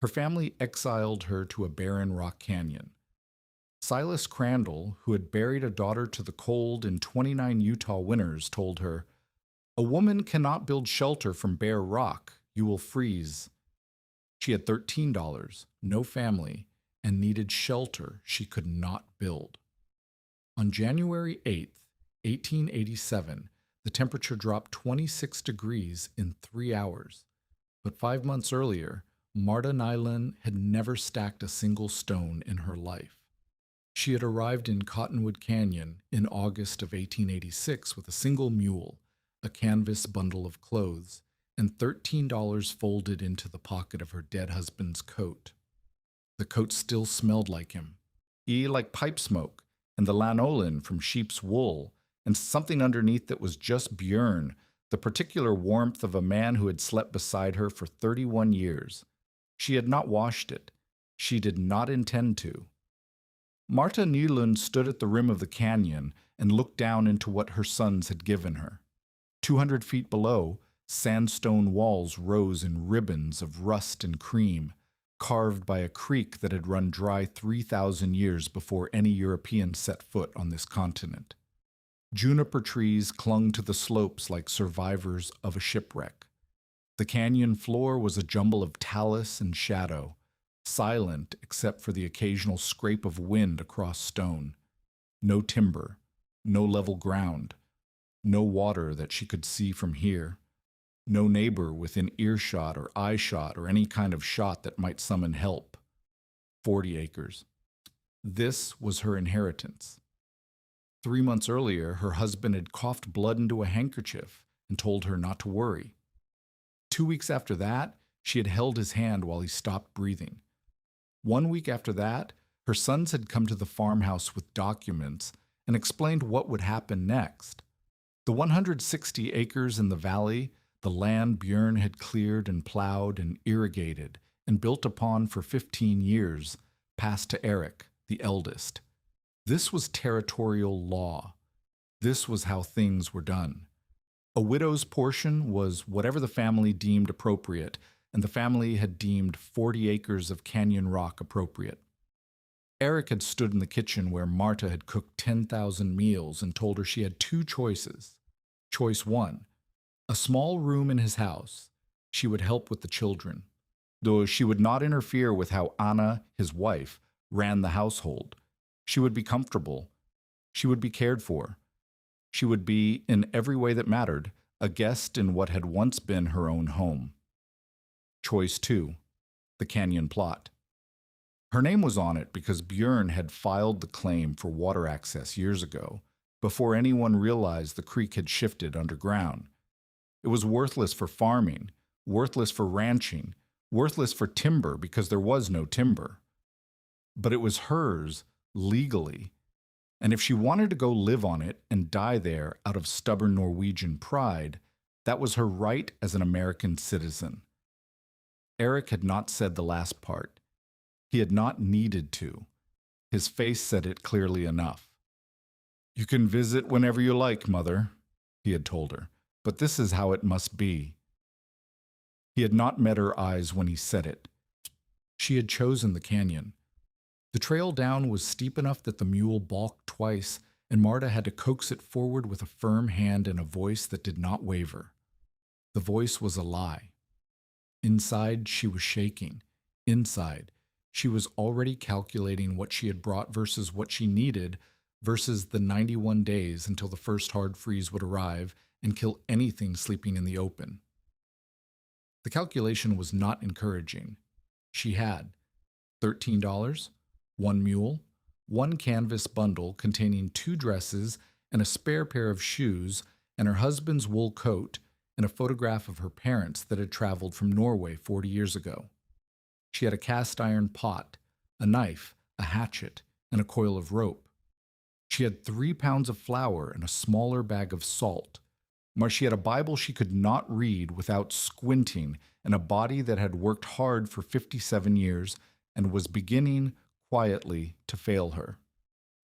Her family exiled her to a barren rock canyon. Silas Crandall, who had buried a daughter to the cold in 29 Utah winters, told her, "A woman cannot build shelter from bare rock. You will freeze." She had $13, no family, and needed shelter she could not build. On January 8th, 1887, the temperature dropped 26 degrees in 3 hours. But 5 months earlier, Marta Nyland had never stacked a single stone in her life. She had arrived in Cottonwood Canyon in August of 1886 with a single mule, a canvas bundle of clothes, and $13 folded into the pocket of her dead husband's coat. The coat still smelled like him, like pipe smoke, and the lanolin from sheep's wool, and something underneath that was just Björn, the particular warmth of a man who had slept beside her for 31 years. She had not washed it. She did not intend to. Marta Nyland stood at the rim of the canyon and looked down into what her sons had given her. 200 feet below, sandstone walls rose in ribbons of rust and cream, carved by a creek that had run dry 3,000 years before any European set foot on this continent. Juniper trees clung to the slopes like survivors of a shipwreck. The canyon floor was a jumble of talus and shadow, silent except for the occasional scrape of wind across stone. No timber, no level ground, no water that she could see from here, no neighbor within earshot or eyeshot or any kind of shot that might summon help. 40 acres. This was her inheritance. 3 months earlier, her husband had coughed blood into a handkerchief and told her not to worry. 2 weeks after that, she had held his hand while he stopped breathing. 1 week after that, her sons had come to the farmhouse with documents and explained what would happen next. The 160 acres in the valley, the land Björn had cleared and plowed and irrigated and built upon for 15 years, passed to Eric, the eldest. This was territorial law. This was how things were done. A widow's portion was whatever the family deemed appropriate, and the family had deemed 40 acres of canyon rock appropriate. Eric had stood in the kitchen where Marta had cooked 10,000 meals and told her she had two choices. Choice one, a small room in his house. She would help with the children, though she would not interfere with how Anna, his wife, ran the household. She would be comfortable. She would be cared for. She would be, in every way that mattered, a guest in what had once been her own home. Choice two, the canyon plot. Her name was on it because Björn had filed the claim for water access years ago, before anyone realized the creek had shifted underground. It was worthless for farming, worthless for ranching, worthless for timber because there was no timber. But it was hers, legally, and if she wanted to go live on it and die there out of stubborn Norwegian pride, that was her right as an American citizen. Eric had not said the last part. He had not needed to. His face said it clearly enough. "You can visit whenever you like, Mother," he had told her, "but this is how it must be." He had not met her eyes when he said it. She had chosen the canyon. The trail down was steep enough that the mule balked twice, and Marta had to coax it forward with a firm hand and a voice that did not waver. The voice was a lie. Inside, she was shaking. Inside, she was already calculating what she had brought versus what she needed versus the 91 days until the first hard freeze would arrive and kill anything sleeping in the open. The calculation was not encouraging. She had $13, one mule, one canvas bundle containing 2 dresses and a spare pair of shoes, and her husband's wool coat, and a photograph of her parents that had traveled from Norway 40 years ago. She had a cast iron pot, a knife, a hatchet, and a coil of rope. She had 3 pounds of flour and a smaller bag of salt. She had a Bible she could not read without squinting, and a body that had worked hard for 57 years and was beginning, quietly, to fail her.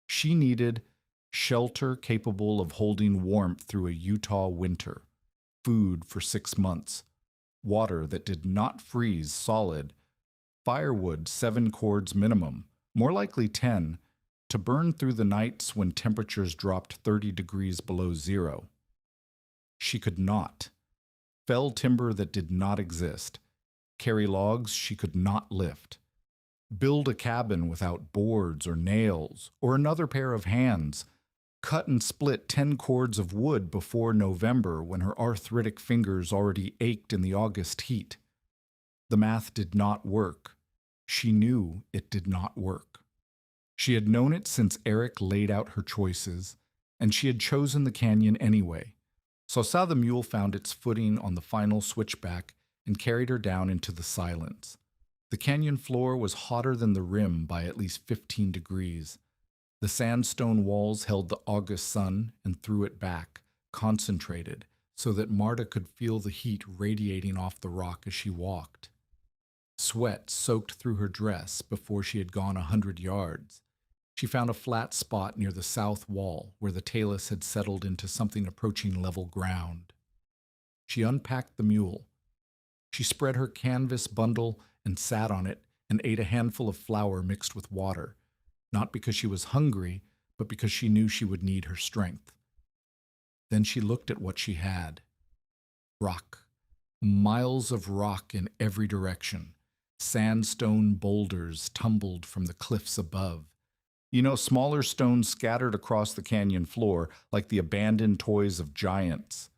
She needed shelter capable of holding warmth through a Utah winter, food for 6 months, water that did not freeze solid, Firewood 7 cords minimum, more likely 10, to burn through the nights when temperatures dropped 30 degrees below zero. She could not. Fell timber that did not exist. Carry logs she could not lift. Build a cabin without boards or nails or another pair of hands. Cut and split 10 cords of wood before November when her arthritic fingers already ached in the August heat. The math did not work. She knew it did not work. She had known it since Eric laid out her choices, and she had chosen the canyon anyway. So saw the mule found its footing on the final switchback and carried her down into the silence. The canyon floor was hotter than the rim by at least 15 degrees. The sandstone walls held the August sun and threw it back, concentrated, so that Marta could feel the heat radiating off the rock as she walked. Sweat soaked through her dress before she had gone 100 yards. She found a flat spot near the south wall where the talus had settled into something approaching level ground. She unpacked the mule. She spread her canvas bundle and sat on it and ate a handful of flour mixed with water, not because she was hungry, but because she knew she would need her strength. Then she looked at what she had. Rock. Miles of rock in every direction. Sandstone boulders tumbled from the cliffs above. Smaller stones scattered across the canyon floor like the abandoned toys of giants.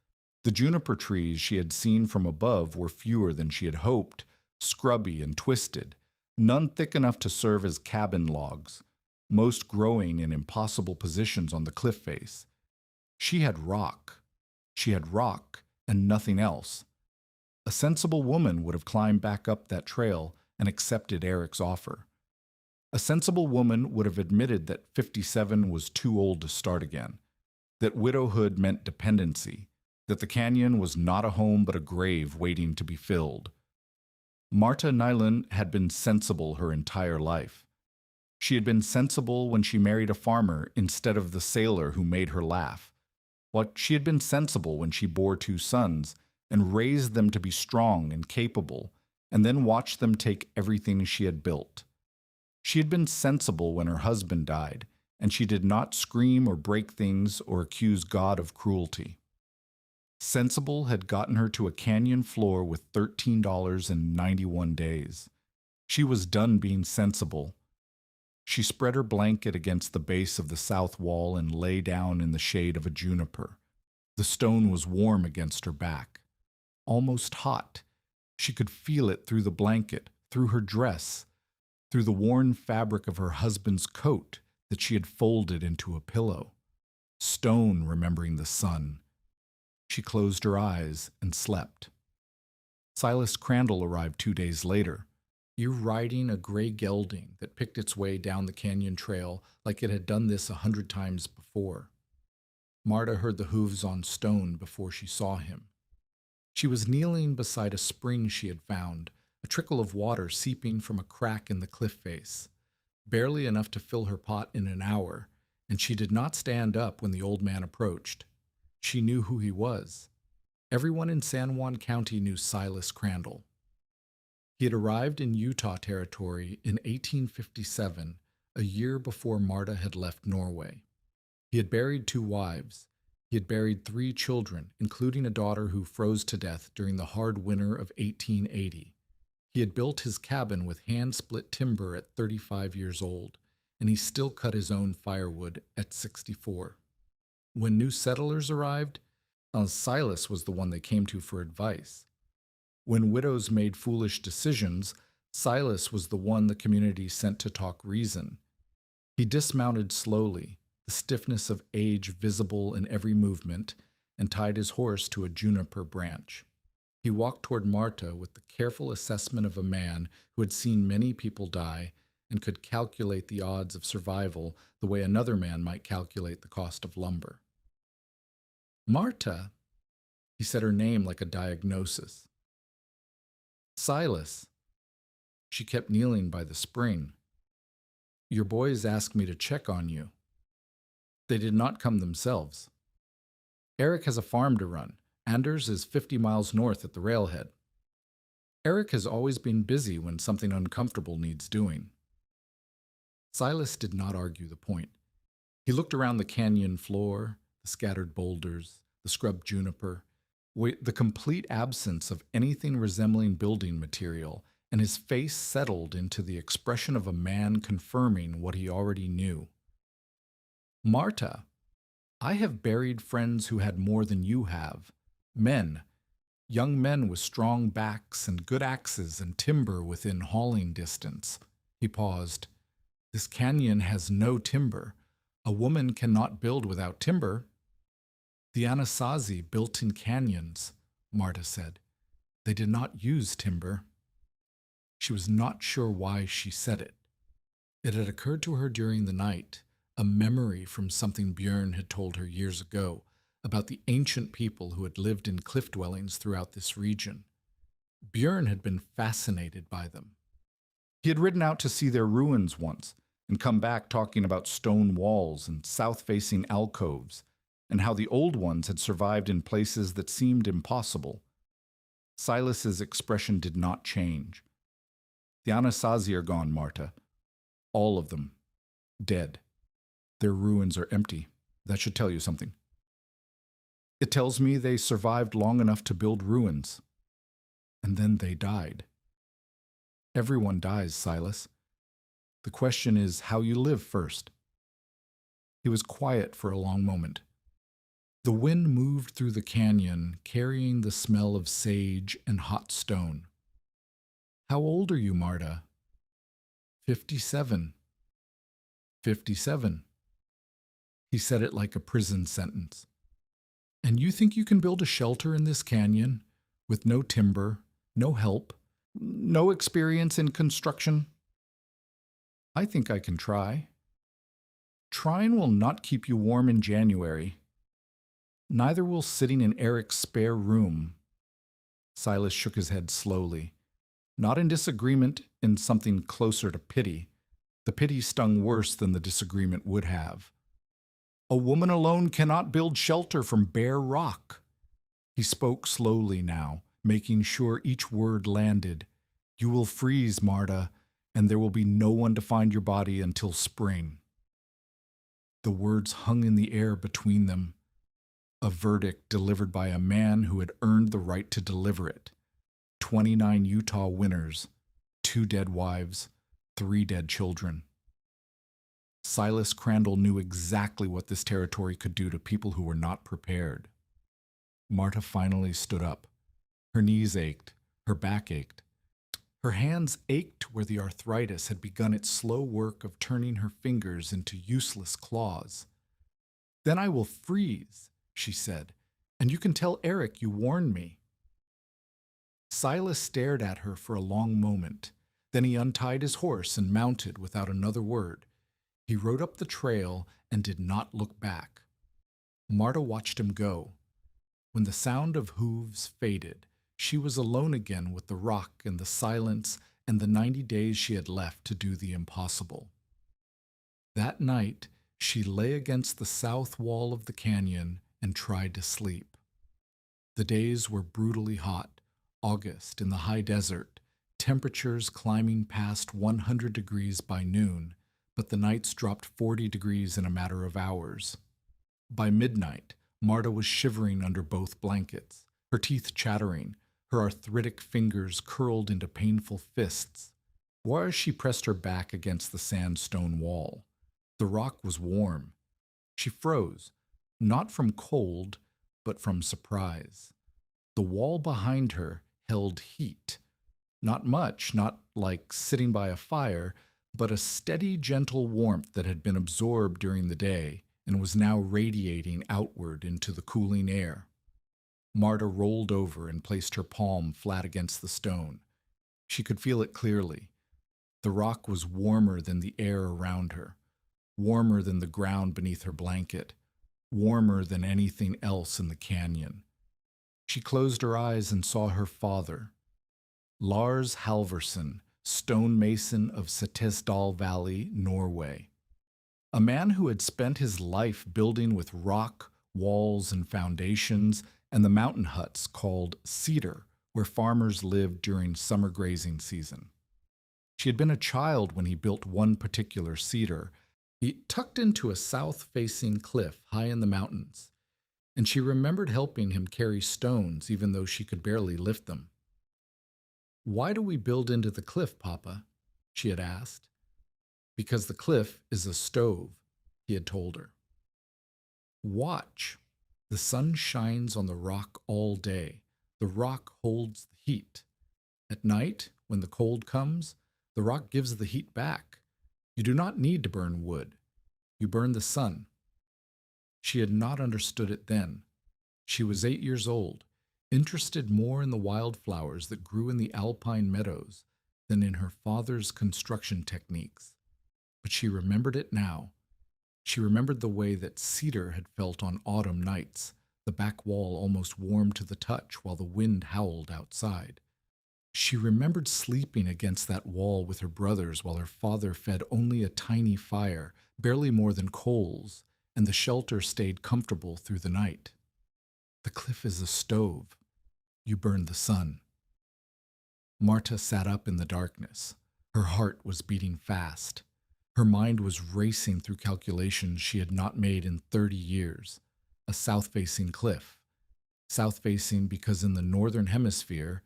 The juniper trees she had seen from above were fewer than she had hoped, scrubby and twisted, none thick enough to serve as cabin logs, most growing in impossible positions on the cliff face. She had rock. She had rock and nothing else. A sensible woman would have climbed back up that trail and accepted Eric's offer. A sensible woman would have admitted that 57 was too old to start again, that widowhood meant dependency, that the canyon was not a home but a grave waiting to be filled. Marta Nyland had been sensible her entire life. She had been sensible when she married a farmer instead of the sailor who made her laugh. She had been sensible when she bore 2 sons and raised them to be strong and capable, and then watched them take everything she had built. She had been sensible when her husband died, and she did not scream or break things or accuse God of cruelty. Sensible had gotten her to a canyon floor with $13 in 91 days. She was done being sensible. She spread her blanket against the base of the south wall and lay down in the shade of a juniper. The stone was warm against her back, almost hot. She could feel it through the blanket, through her dress, through the worn fabric of her husband's coat that she had folded into a pillow. Stone remembering the sun. She closed her eyes and slept. Silas Crandall arrived 2 days later. You're riding a gray gelding that picked its way down the canyon trail like it had done this 100 times before. Marta heard the hooves on stone before she saw him. She was kneeling beside a spring she had found, a trickle of water seeping from a crack in the cliff face, barely enough to fill her pot in an hour, and she did not stand up when the old man approached. She knew who he was. Everyone in San Juan County knew Silas Crandall. He had arrived in Utah Territory in 1857, a year before Marta had left Norway. He had buried 2 wives. He had buried 3 children, including a daughter who froze to death during the hard winter of 1880. He had built his cabin with hand-split timber at 35 years old, and he still cut his own firewood at 64. When new settlers arrived, Silas was the one they came to for advice. When widows made foolish decisions, Silas was the one the community sent to talk reason. He dismounted slowly, the stiffness of age visible in every movement, and tied his horse to a juniper branch. He walked toward Marta with the careful assessment of a man who had seen many people die and could calculate the odds of survival the way another man might calculate the cost of lumber. Marta, he said her name like a diagnosis. Silas. She kept kneeling by the spring. Your boys asked me to check on you. They did not come themselves. Eric has a farm to run. Anders is 50 miles north at the railhead. Eric has always been busy when something uncomfortable needs doing. Silas did not argue the point. He looked around the canyon floor, the scattered boulders, the scrubbed juniper, the complete absence of anything resembling building material, and his face settled into the expression of a man confirming what he already knew. Marta, I have buried friends who had more than you have. Men, young men with strong backs and good axes and timber within hauling distance. He paused. This canyon has no timber. A woman cannot build without timber. The Anasazi built in canyons, Marta said. They did not use timber. She was not sure why she said it. It had occurred to her during the night, a memory from something Björn had told her years ago about the ancient people who had lived in cliff dwellings throughout this region. Björn had been fascinated by them. He had ridden out to see their ruins once and come back talking about stone walls and south-facing alcoves, and how the old ones had survived in places that seemed impossible. Silas's expression did not change. The Anasazi are gone, Marta. All of them. Dead. Their ruins are empty. That should tell you something. It tells me they survived long enough to build ruins. And then they died. Everyone dies, Silas. The question is how you live first. He was quiet for a long moment. The wind moved through the canyon, carrying the smell of sage and hot stone. How old are you, Marta? 57. 57. He said it like a prison sentence. And you think you can build a shelter in this canyon with no timber, no help, no experience in construction? I think I can try. Trying will not keep you warm in January. Neither will sitting in Eric's spare room. Silas shook his head slowly, not in disagreement, in something closer to pity. The pity stung worse than the disagreement would have. A woman alone cannot build shelter from bare rock. He spoke slowly now, making sure each word landed. You will freeze, Marta, and there will be no one to find your body until spring. The words hung in the air between them, a verdict delivered by a man who had earned the right to deliver it. 29 Utah winters, 2 dead wives, 3 dead children. Silas Crandall knew exactly what this territory could do to people who were not prepared. Marta finally stood up. Her knees ached, her back ached. Her hands ached where the arthritis had begun its slow work of turning her fingers into useless claws. Then I will freeze, she said, and you can tell Eric you warned me. Silas stared at her for a long moment. Then he untied his horse and mounted without another word. He rode up the trail and did not look back. Marta watched him go. When the sound of hooves faded, she was alone again with the rock and the silence and the 90 days she had left to do the impossible. That night, she lay against the south wall of the canyon and tried to sleep. The days were brutally hot, August in the high desert, temperatures climbing past 100 degrees by noon, but the nights dropped 40 degrees in a matter of hours. By midnight, Marta was shivering under both blankets, her teeth chattering, her arthritic fingers curled into painful fists. Whereas she pressed her back against the sandstone wall. The rock was warm. She froze, not from cold, but from surprise. The wall behind her held heat. Not much, not like sitting by a fire, but a steady, gentle warmth that had been absorbed during the day and was now radiating outward into the cooling air. Marta rolled over and placed her palm flat against the stone. She could feel it clearly. The rock was warmer than the air around her, warmer than the ground beneath her blanket, warmer than anything else in the canyon. She closed her eyes and saw her father, Lars Halvorsen, stonemason of Setesdal Valley, Norway. A man who had spent his life building with rock, walls, and foundations, and the mountain huts called cedar where farmers lived during summer grazing season. She had been a child when he built one particular cedar. It tucked into a south-facing cliff high in the mountains, and she remembered helping him carry stones even though she could barely lift them. "Why do we build into the cliff, Papa?" she had asked. "Because the cliff is a stove," he had told her. "Watch. The sun shines on the rock all day. The rock holds the heat. At night, when the cold comes, the rock gives the heat back. You do not need to burn wood. You burn the sun." She had not understood it then. She was 8 years old, interested more in the wildflowers that grew in the alpine meadows than in her father's construction techniques. But she remembered it now. She remembered the way that cedar had felt on autumn nights, the back wall almost warm to the touch while the wind howled outside. She remembered sleeping against that wall with her brothers while her father fed only a tiny fire, barely more than coals, and the shelter stayed comfortable through the night. The cliff is a stove. You burn the sun. Marta sat up in the darkness. Her heart was beating fast. Her mind was racing through calculations she had not made in 30 years. A south-facing cliff. South-facing because in the northern hemisphere,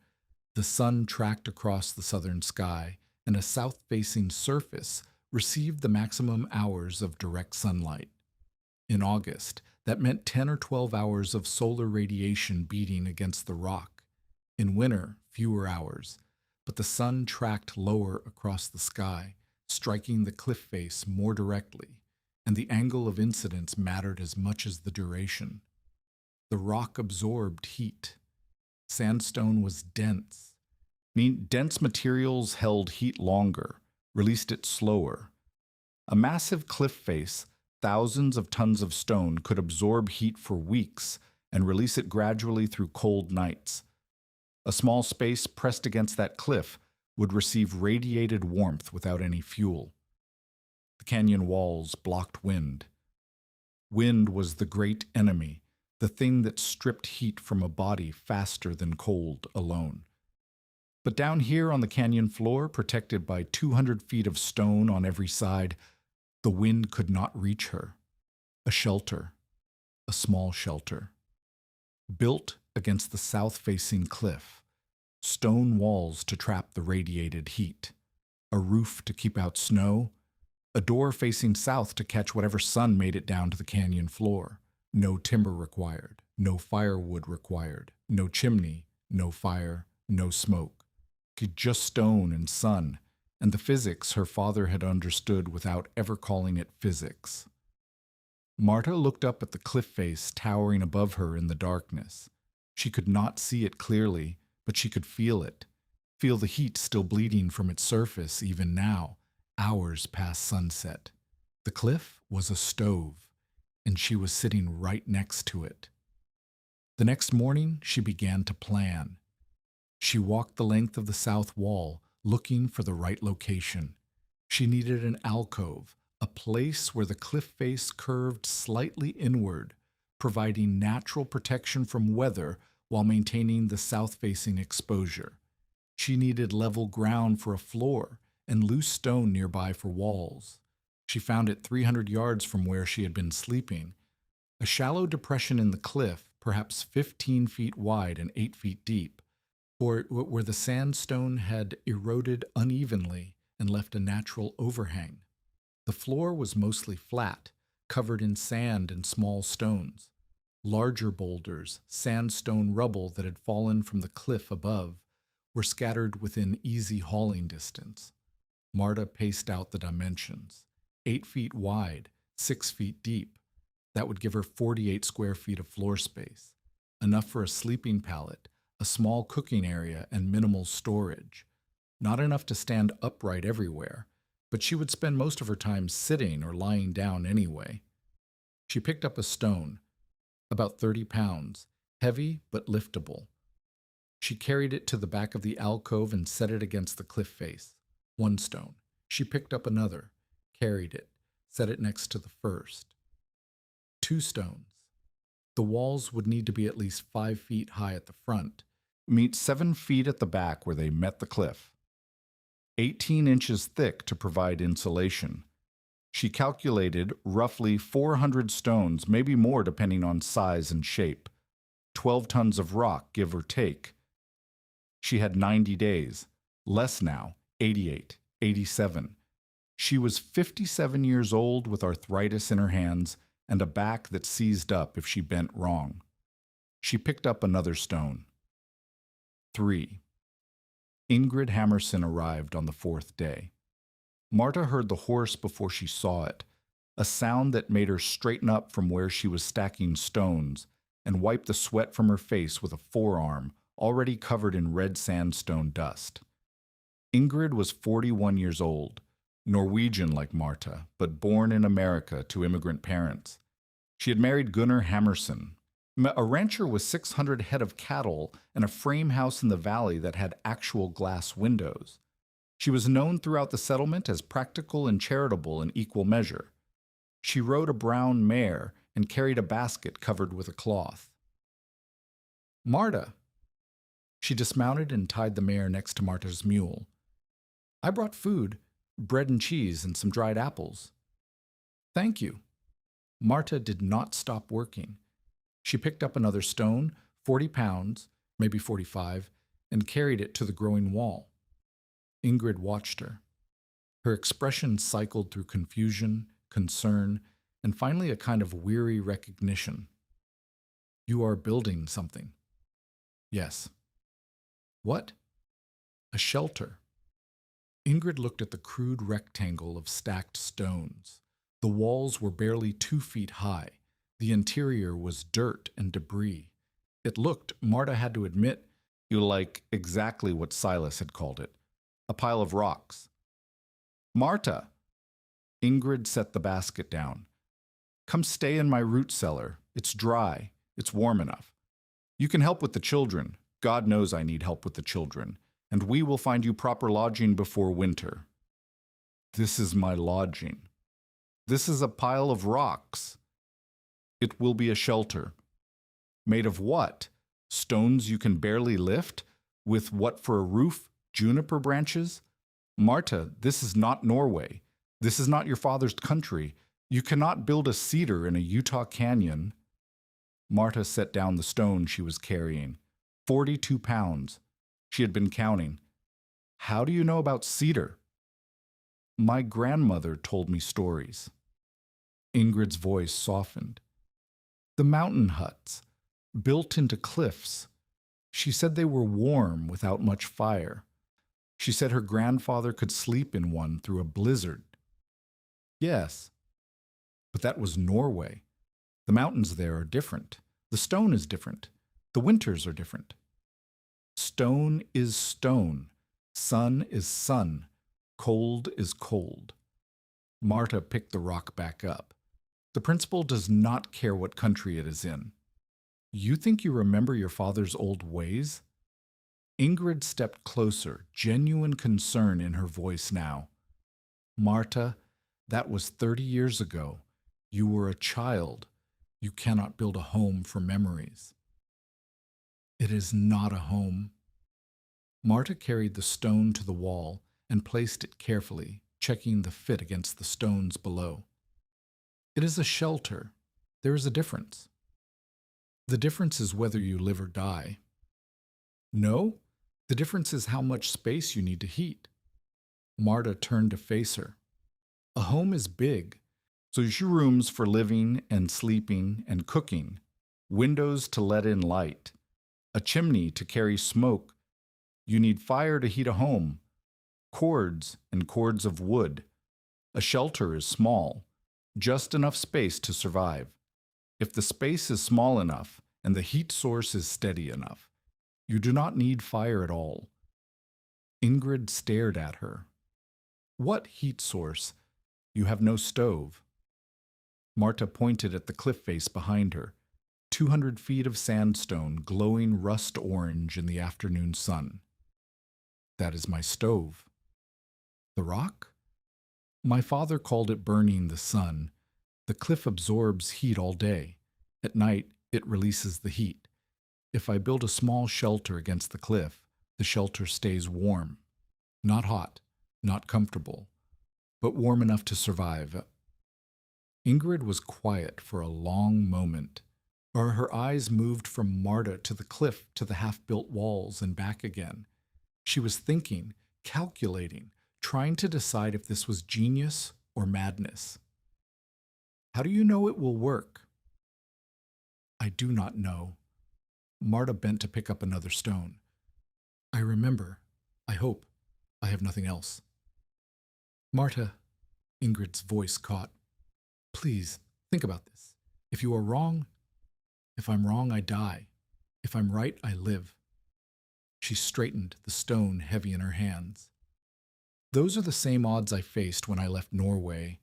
the sun tracked across the southern sky, and a south-facing surface received the maximum hours of direct sunlight. In August, that meant 10 or 12 hours of solar radiation beating against the rock. In winter, fewer hours, but the sun tracked lower across the sky, striking the cliff face more directly, and the angle of incidence mattered as much as the duration. The rock absorbed heat. Sandstone was dense. Dense materials held heat longer, released it slower. A massive cliff face, thousands of tons of stone, could absorb heat for weeks and release it gradually through cold nights. A small space pressed against that cliff would receive radiated warmth without any fuel. The canyon walls blocked wind. Wind was the great enemy, the thing that stripped heat from a body faster than cold alone. But down here on the canyon floor, protected by 200 feet of stone on every side, the wind could not reach her. A shelter, a small shelter. Built against the south-facing cliff, stone walls to trap the radiated heat, a roof to keep out snow, a door facing south to catch whatever sun made it down to the canyon floor. No timber required, no firewood required, no chimney, no fire, no smoke. Just stone and sun, and the physics her father had understood without ever calling it physics. Marta looked up at the cliff face towering above her in the darkness. She could not see it clearly, but she could feel it. Feel the heat still bleeding from its surface even now, hours past sunset. The cliff was a stove, and she was sitting right next to it. The next morning, she began to plan. She walked the length of the south wall, looking for the right location. She needed an alcove, a place where the cliff face curved slightly inward, providing natural protection from weather while maintaining the south-facing exposure. She needed level ground for a floor and loose stone nearby for walls. She found it 300 yards from where she had been sleeping. A shallow depression in the cliff, perhaps 15 feet wide and 8 feet deep, where the sandstone had eroded unevenly and left a natural overhang. The floor was mostly flat, covered in sand and small stones. Larger boulders, sandstone rubble that had fallen from the cliff above, were scattered within easy hauling distance. Marta paced out the dimensions. 8 feet wide, 6 feet deep. That would give her 48 square feet of floor space, enough for a sleeping pallet, a small cooking area, and minimal storage. Not enough to stand upright everywhere, but she would spend most of her time sitting or lying down anyway. She picked up a stone, about 30 pounds, heavy but liftable. She carried it to the back of the alcove and set it against the cliff face. One stone. She picked up another, carried it, set it next to the first. 2 stones. The walls would need to be at least 5 feet high at the front, meet 7 feet at the back where they met the cliff, 18 inches thick to provide insulation. She calculated roughly 400 stones, maybe more depending on size and shape, 12 tons of rock, give or take. She had 90 days, less now, 88, 87. She was 57 years old with arthritis in her hands and a back that seized up if she bent wrong. She picked up another stone. 3. Ingrid Hammerson arrived on the 4th day. Marta heard the horse before she saw it, a sound that made her straighten up from where she was stacking stones and wipe the sweat from her face with a forearm already covered in red sandstone dust. Ingrid was 41 years old, Norwegian like Marta, but born in America to immigrant parents. She had married Gunnar Hammerson, a rancher with 600 head of cattle and a frame house in the valley that had actual glass windows. She was known throughout the settlement as practical and charitable in equal measure. She rode a brown mare and carried a basket covered with a cloth. "Marta." She dismounted and tied the mare next to Marta's mule. "I brought food, bread and cheese, and some dried apples." "Thank you." Marta did not stop working. She picked up another stone, 40 pounds, maybe 45, and carried it to the growing wall. Ingrid watched her. Her expression cycled through confusion, concern, and finally a kind of weary recognition. "You are building something." "Yes." "What?" "A shelter." Ingrid looked at the crude rectangle of stacked stones. The walls were barely 2 feet high. The interior was dirt and debris. It looked, Marta had to admit, like exactly what Silas had called it, a pile of rocks. "Marta!" Ingrid set the basket down. "Come stay in my root cellar. It's dry. It's warm enough. You can help with the children. God knows I need help with the children. And we will find you proper lodging before winter." "This is my lodging." "This is a pile of rocks." "It will be a shelter." "Made of what? Stones you can barely lift? With what for a roof? Juniper branches?" "Marta, this is not Norway. This is not your father's country. You cannot build a cedar in a Utah canyon." Marta set down the stone she was carrying. 42 pounds. She had been counting. "How do you know about cedar?" "My grandmother told me stories." Ingrid's voice softened. "The mountain huts, built into cliffs. She said they were warm without much fire. She said her grandfather could sleep in one through a blizzard." "Yes." "But that was Norway. The mountains there are different. The stone is different. The winters are different." "Stone is stone. Sun is sun. Cold is cold." Marta picked the rock back up. "The principal does not care what country it is in." "You think you remember your father's old ways?" Ingrid stepped closer, genuine concern in her voice now. "Marta, that was 30 years ago. You were a child. You cannot build a home for memories." "It is not a home." Marta carried the stone to the wall and placed it carefully, checking the fit against the stones below. "It is a shelter. There is a difference. The difference is whether you live or die." "No, the difference is how much space you need to heat." Marta turned to face her. "A home is big, so there's your rooms for living and sleeping and cooking, windows to let in light, a chimney to carry smoke. You need fire to heat a home, cords and cords of wood. A shelter is small, just enough space to survive. If the space is small enough and the heat source is steady enough, you do not need fire at all." Ingrid stared at her. "What heat source? You have no stove." Marta pointed at the cliff face behind her, 200 feet of sandstone glowing rust orange in the afternoon sun. "That is my stove." "The rock?" "My father called it burning the sun. The cliff absorbs heat all day. At night, it releases the heat. If I build a small shelter against the cliff, the shelter stays warm. Not hot, not comfortable, but warm enough to survive. Ingrid was quiet for a long moment, or her eyes moved from Marta to the cliff to the half-built walls and back again. She was thinking, calculating, trying to decide if this was genius or madness. How do you know it will work? I do not know. Marta bent to pick up another stone. I remember. I hope. I have nothing else. Marta, Ingrid's voice caught. Please, think about this. If you are wrong, if I'm wrong, I die. If I'm right, I live. She straightened, the stone heavy in her hands. Those are the same odds I faced when I left Norway,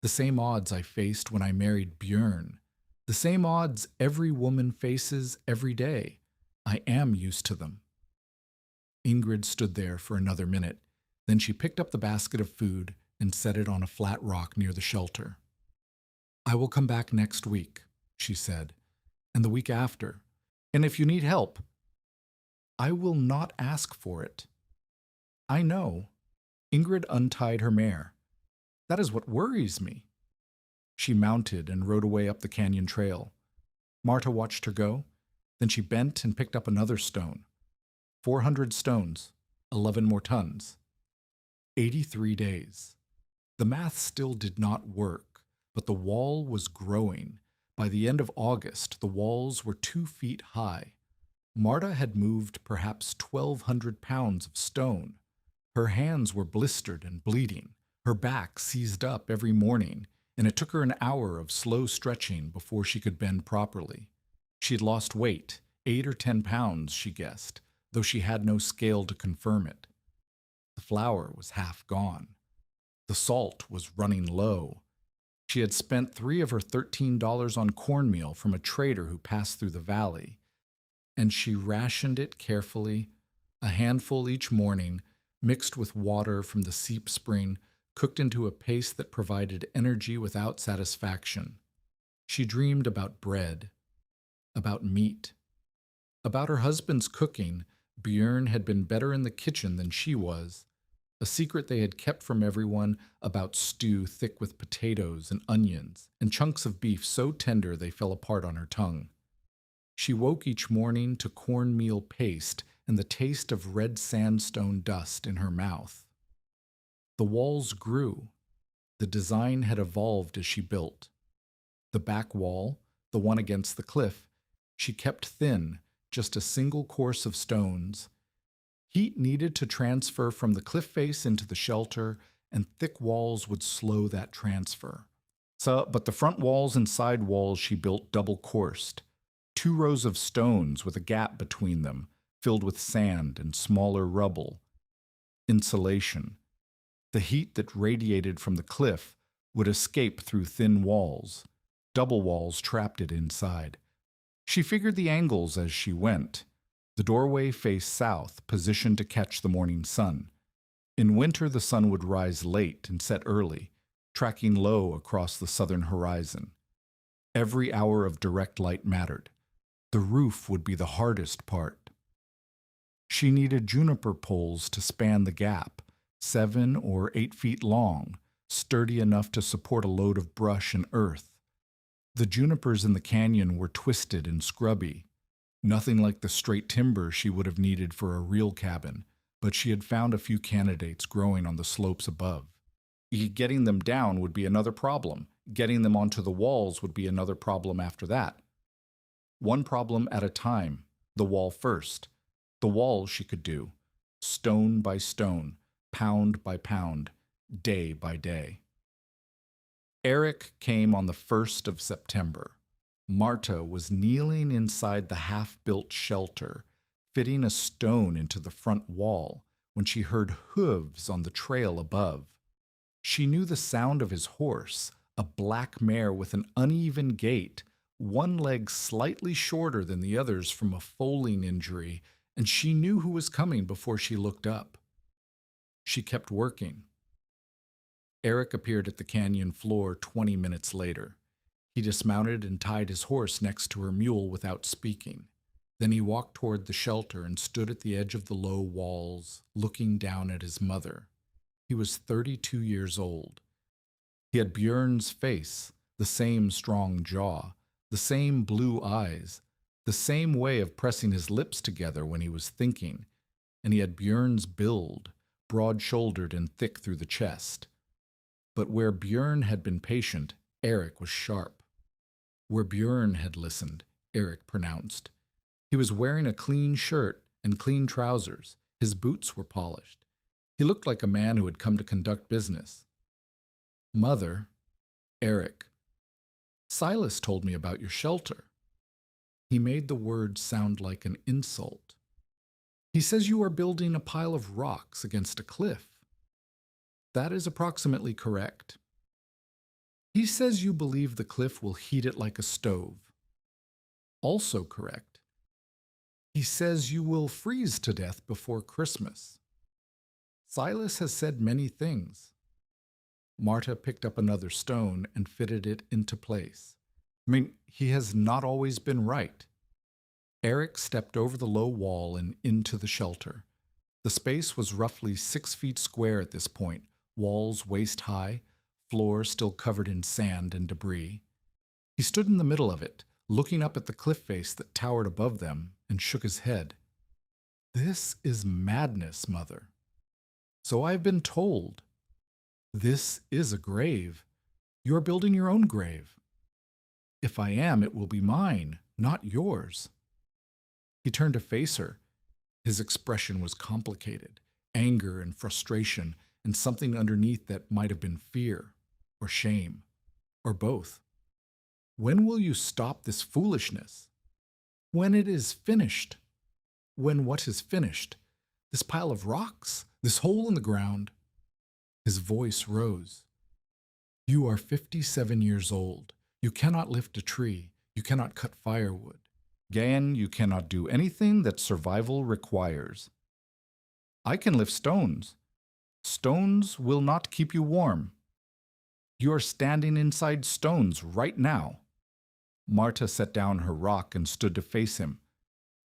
the same odds I faced when I married Björn, the same odds every woman faces every day. I am used to them. Ingrid stood there for another minute. Then she picked up the basket of food and set it on a flat rock near the shelter. I will come back next week, she said, and the week after. And if you need help, I will not ask for it. I know. Ingrid untied her mare. That is what worries me. She mounted and rode away up the canyon trail. Marta watched her go. Then she bent and picked up another stone. 400 stones, 11 more tons. 83 days. The math still did not work, but the wall was growing. By the end of August, the walls were 2 feet high. Marta had moved perhaps 1,200 pounds of stone. Her hands were blistered and bleeding. Her back seized up every morning, and it took her an hour of slow stretching before she could bend properly. She had lost weight, 8 or 10 pounds, she guessed, though she had no scale to confirm it. The flour was half gone. The salt was running low. She had spent 3 of her $13 on cornmeal from a trader who passed through the valley, and she rationed it carefully, a handful each morning, mixed with water from the seep spring, cooked into a paste that provided energy without satisfaction. She dreamed about bread, about meat. About her husband's cooking, Björn had been better in the kitchen than she was, a secret they had kept from everyone about stew thick with potatoes and onions, and chunks of beef so tender they fell apart on her tongue. She woke each morning to cornmeal paste and the taste of red sandstone dust in her mouth. The walls grew. The design had evolved as she built. The back wall, the one against the cliff, she kept thin, just a single course of stones. Heat needed to transfer from the cliff face into the shelter, and thick walls would slow that transfer. But the front walls and side walls she built double-coursed. 2 rows of stones with a gap between them, filled with sand and smaller rubble. Insulation. The heat that radiated from the cliff would escape through thin walls. Double walls trapped it inside. She figured the angles as she went. The doorway faced south, positioned to catch the morning sun. In winter, the sun would rise late and set early, tracking low across the southern horizon. Every hour of direct light mattered. The roof would be the hardest part. She needed juniper poles to span the gap, 7 or 8 feet long, sturdy enough to support a load of brush and earth. The junipers in the canyon were twisted and scrubby, nothing like the straight timber she would have needed for a real cabin, but she had found a few candidates growing on the slopes above. Getting them down would be another problem. Getting them onto the walls would be another problem after that. One problem at a time, the wall first. The wall she could do, stone by stone, pound by pound, day by day. Eric came on the 1st of September. Marta was kneeling inside the half-built shelter, fitting a stone into the front wall, when she heard hooves on the trail above. She knew the sound of his horse, a black mare with an uneven gait, one leg slightly shorter than the others from a foaling injury, and she knew who was coming before she looked up. She kept working. Eric appeared at the canyon floor 20 minutes later. He dismounted and tied his horse next to her mule without speaking. Then he walked toward the shelter and stood at the edge of the low walls, looking down at his mother. He was 32 years old. He had Björn's face, the same strong jaw, the same blue eyes, the same way of pressing his lips together when he was thinking, and he had Björn's build, broad-shouldered and thick through the chest. But where Björn had been patient, Eric was sharp. Where Björn had listened, Eric pronounced. He was wearing a clean shirt and clean trousers. His boots were polished. He looked like a man who had come to conduct business. Mother, Eric, Silas told me about your shelter. He made the word sound like an insult. He says you are building a pile of rocks against a cliff. That is approximately correct. He says you believe the cliff will heat it like a stove. Also correct. He says you will freeze to death before Christmas. Silas has said many things. Marta picked up another stone and fitted it into place. He has not always been right. Eric stepped over the low wall and into the shelter. The space was roughly 6 feet square at this point, walls waist high, floor still covered in sand and debris. He stood in the middle of it, looking up at the cliff face that towered above them, and shook his head. This is madness, Mother. So I've been told. This is a grave. You are building your own grave. If I am, it will be mine, not yours. He turned to face her. His expression was complicated, anger and frustration, and something underneath that might have been fear, or shame, or both. When will you stop this foolishness? When it is finished. When what is finished? This pile of rocks? This hole in the ground? His voice rose. You are 57 years old. You cannot lift a tree. You cannot cut firewood. Again, you cannot do anything that survival requires. I can lift stones. Stones will not keep you warm. You are standing inside stones right now. Marta set down her rock and stood to face him.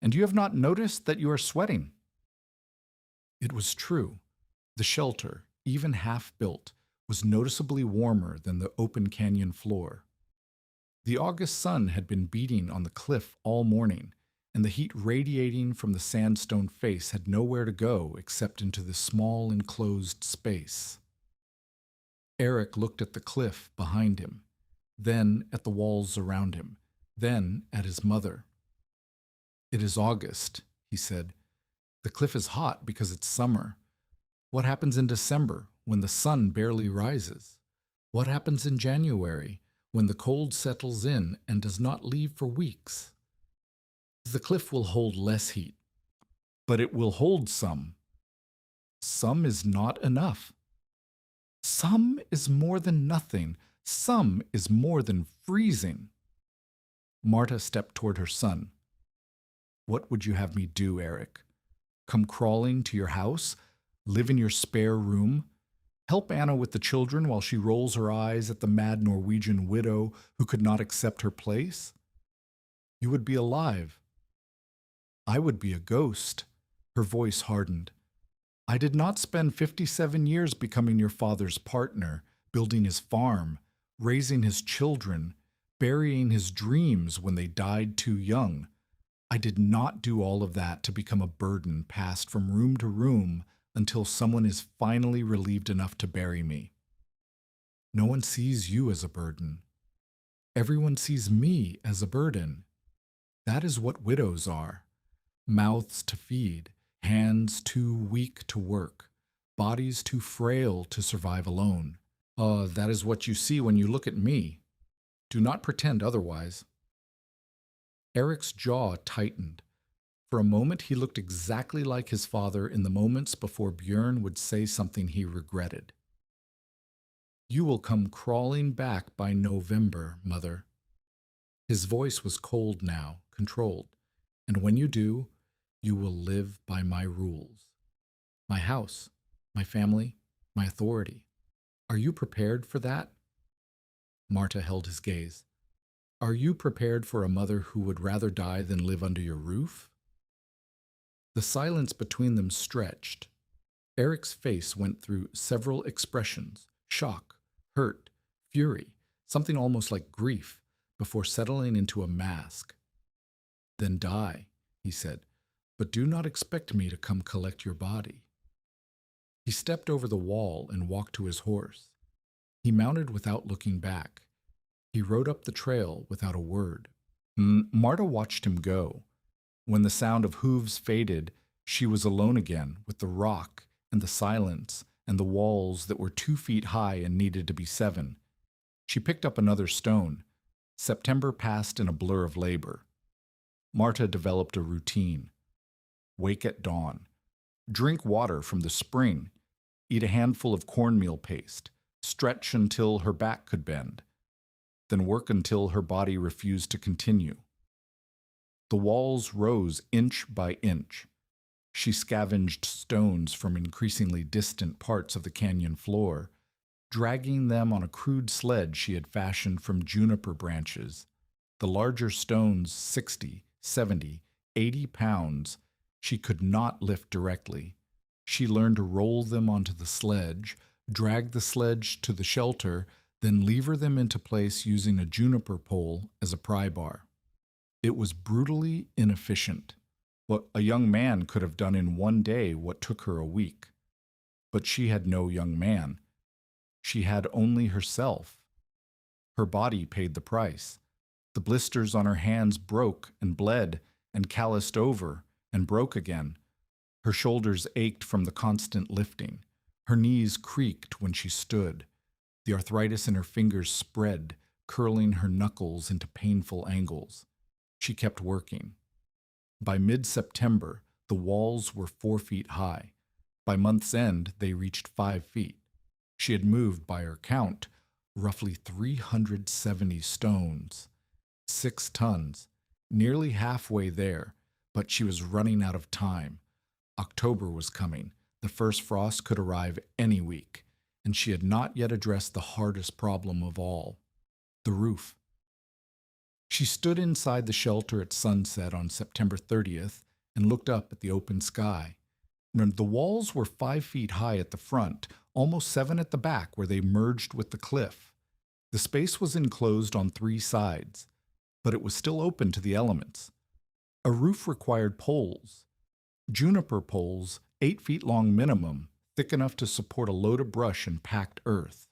And you have not noticed that you are sweating. It was true. The shelter, even half built, was noticeably warmer than the open canyon floor. The August sun had been beating on the cliff all morning, and the heat radiating from the sandstone face had nowhere to go except into this small enclosed space. Eric looked at the cliff behind him, then at the walls around him, then at his mother. It is August, he said. The cliff is hot because it's summer. What happens in December when the sun barely rises? What happens in January when the cold settles in and does not leave for weeks? The cliff will hold less heat, but it will hold some. Some is not enough. Some is more than nothing. Some is more than freezing. Marta stepped toward her son. What would you have me do, Eric? Come crawling to your house? Live in your spare room? Help Anna with the children while she rolls her eyes at the mad Norwegian widow who could not accept her place? You would be alive. I would be a ghost. Her voice hardened. I did not spend 57 years becoming your father's partner, building his farm, raising his children, burying his dreams when they died too young. I did not do all of that to become a burden passed from room to room until someone is finally relieved enough to bury me. No one sees you as a burden. Everyone sees me as a burden. That is what widows are. Mouths to feed, hands too weak to work, bodies too frail to survive alone. That is what you see when you look at me. Do not pretend otherwise. Eric's jaw tightened. For a moment he looked exactly like his father in the moments before Björn would say something he regretted. You will come crawling back by November, Mother. His voice was cold now, controlled. And when you do, you will live by my rules. My house, my family, my authority. Are you prepared for that? Marta held his gaze. Are you prepared for a mother who would rather die than live under your roof? The silence between them stretched. Eric's face went through several expressions: shock, hurt, fury, something almost like grief, before settling into a mask. Then die, he said, but do not expect me to come collect your body. He stepped over the wall and walked to his horse. He mounted without looking back. He rode up the trail without a word. Marta watched him go. When the sound of hooves faded, she was alone again with the rock and the silence and the walls that were 2 feet high and needed to be 7. She picked up another stone. September passed in a blur of labor. Marta developed a routine. Wake at dawn. Drink water from the spring. Eat a handful of cornmeal paste. Stretch until her back could bend. Then work until her body refused to continue. The walls rose inch by inch. She scavenged stones from increasingly distant parts of the canyon floor, dragging them on a crude sled she had fashioned from juniper branches. The larger stones, 60, 70, 80 pounds, she could not lift directly. She learned to roll them onto the sledge, drag the sledge to the shelter, then lever them into place using a juniper pole as a pry bar. It was brutally inefficient. A young man could have done in one day what took her a week. But she had no young man. She had only herself. Her body paid the price. The blisters on her hands broke and bled and calloused over and broke again. Her shoulders ached from the constant lifting. Her knees creaked when she stood. The arthritis in her fingers spread, curling her knuckles into painful angles. She kept working. By mid-September, the walls were 4 feet high. By month's end, they reached 5 feet. She had moved, by her count, roughly 370 stones, 6 tons, nearly halfway there, but she was running out of time. October was coming. The first frost could arrive any week, and she had not yet addressed the hardest problem of all, the roof. She stood inside the shelter at sunset on September 30th and looked up at the open sky. The walls were 5 feet high at the front, almost 7 at the back where they merged with the cliff. The space was enclosed on 3 sides, but it was still open to the elements. A roof required poles, juniper poles, 8 feet long minimum, thick enough to support a load of brush and packed earth.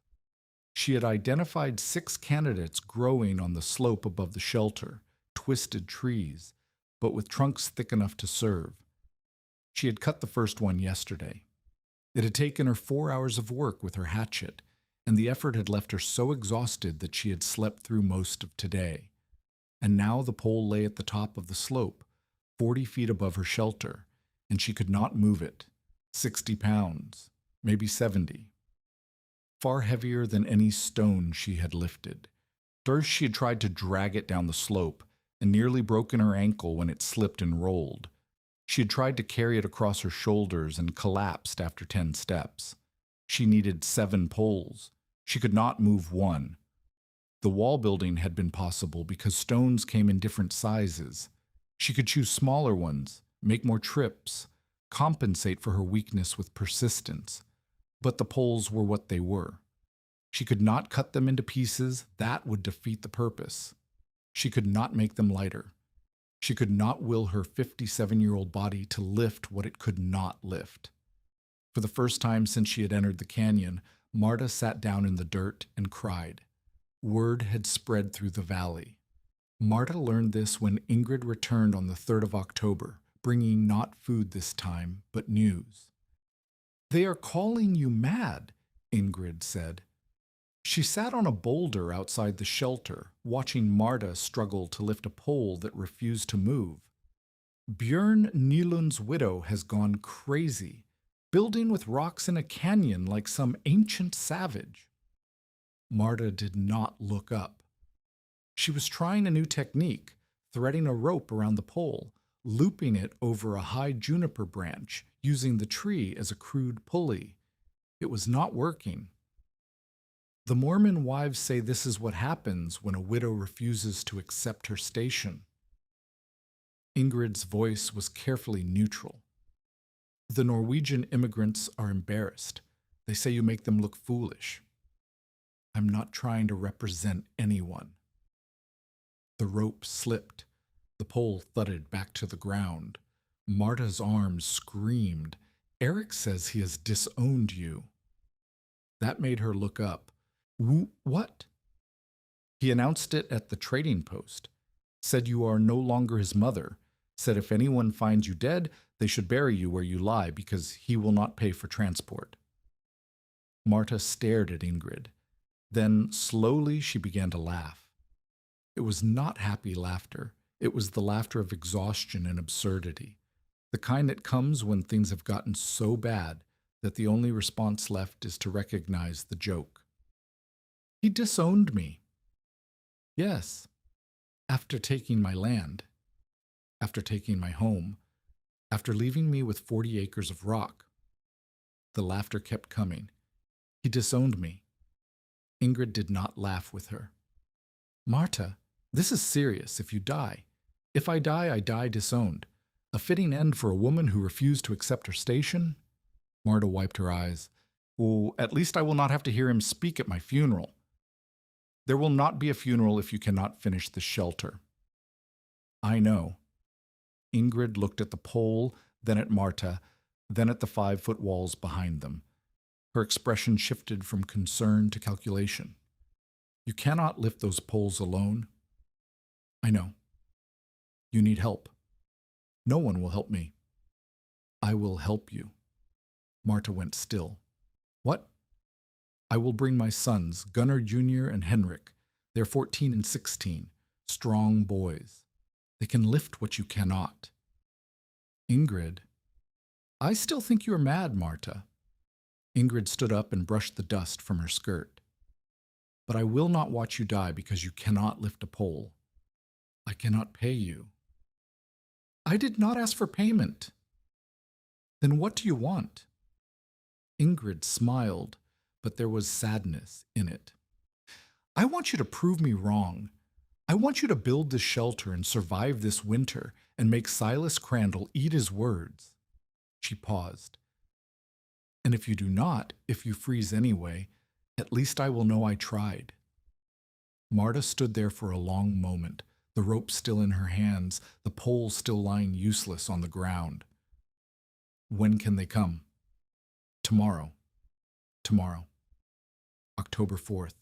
She had identified 6 candidates growing on the slope above the shelter, twisted trees, but with trunks thick enough to serve. She had cut the first one yesterday. It had taken her 4 hours of work with her hatchet, and the effort had left her so exhausted that she had slept through most of today. And now the pole lay at the top of the slope, 40 feet above her shelter, and she could not move it. 60 pounds, maybe 70. Far heavier than any stone she had lifted. First she had tried to drag it down the slope, and nearly broken her ankle when it slipped and rolled. She had tried to carry it across her shoulders and collapsed after 10 steps. She needed 7 poles. She could not move 1. The wall building had been possible because stones came in different sizes. She could choose smaller ones, make more trips, compensate for her weakness with persistence. But the poles were what they were. She could not cut them into pieces. That would defeat the purpose. She could not make them lighter. She could not will her 57-year-old body to lift what it could not lift. For the first time since she had entered the canyon, Marta sat down in the dirt and cried. Word had spread through the valley. Marta learned this when Ingrid returned on the 3rd of October, bringing not food this time, but news. They are calling you mad, Ingrid said. She sat on a boulder outside the shelter, watching Marta struggle to lift a pole that refused to move. Björn Nylund's widow has gone crazy, building with rocks in a canyon like some ancient savage. Marta did not look up. She was trying a new technique, threading a rope around the pole, looping it over a high juniper branch, using the tree as a crude pulley. It was not working. The Mormon wives say this is what happens when a widow refuses to accept her station. Ingrid's voice was carefully neutral. The Norwegian immigrants are embarrassed. They say you make them look foolish. I'm not trying to represent anyone. The rope slipped. The pole thudded back to the ground. Marta's arms screamed. Eric says he has disowned you. That made her look up. What? He announced it at the trading post. Said you are no longer his mother. Said if anyone finds you dead, they should bury you where you lie because he will not pay for transport. Marta stared at Ingrid. Then, slowly, she began to laugh. It was not happy laughter. It was the laughter of exhaustion and absurdity, the kind that comes when things have gotten so bad that the only response left is to recognize the joke. He disowned me. Yes, after taking my land, after taking my home, after leaving me with 40 acres of rock. The laughter kept coming. He disowned me. Ingrid did not laugh with her. Marta, this is serious if you die. If I die disowned. A fitting end for a woman who refused to accept her station? Marta wiped her eyes. Oh, at least I will not have to hear him speak at my funeral. There will not be a funeral if you cannot finish the shelter. I know. Ingrid looked at the pole, then at Marta, then at the 5-foot walls behind them. Her expression shifted from concern to calculation. You cannot lift those poles alone. I know. You need help. No one will help me. I will help you. Marta went still. What? I will bring my sons, Gunnar Jr. and Henrik. They're 14 and 16, strong boys. They can lift what you cannot. Ingrid, I still think you're mad, Marta. Ingrid stood up and brushed the dust from her skirt. But I will not watch you die because you cannot lift a pole. I cannot pay you. I did not ask for payment. Then what do you want? Ingrid smiled, but there was sadness in it. I want you to prove me wrong. I want you to build this shelter and survive this winter and make Silas Crandall eat his words. She paused. And if you do not, if you freeze anyway, at least I will know I tried. Marta stood there for a long moment, the rope still in her hands, the pole still lying useless on the ground. When can they come? Tomorrow. Tomorrow. October 4th.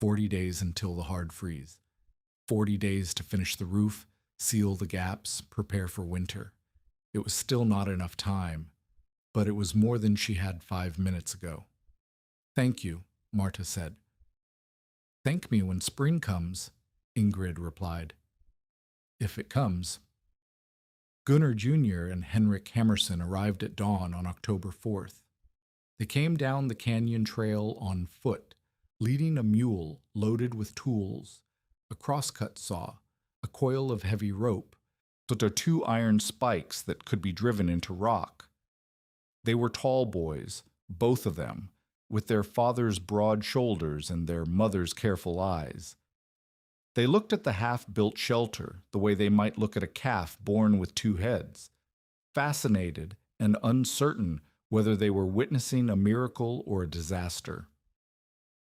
40 days until the hard freeze. 40 days to finish the roof, seal the gaps, prepare for winter. It was still not enough time, but it was more than she had 5 minutes ago. Thank you, Marta said. Thank me when spring comes, Ingrid replied. If it comes. Gunnar Jr. and Henrik Hammerson arrived at dawn on October 4th. They came down the canyon trail on foot, leading a mule loaded with tools, a crosscut saw, a coil of heavy rope, but are 2 iron spikes that could be driven into rock. They were tall boys, both of them, with their father's broad shoulders and their mother's careful eyes. They looked at the half-built shelter the way they might look at a calf born with 2 heads, fascinated and uncertain whether they were witnessing a miracle or a disaster.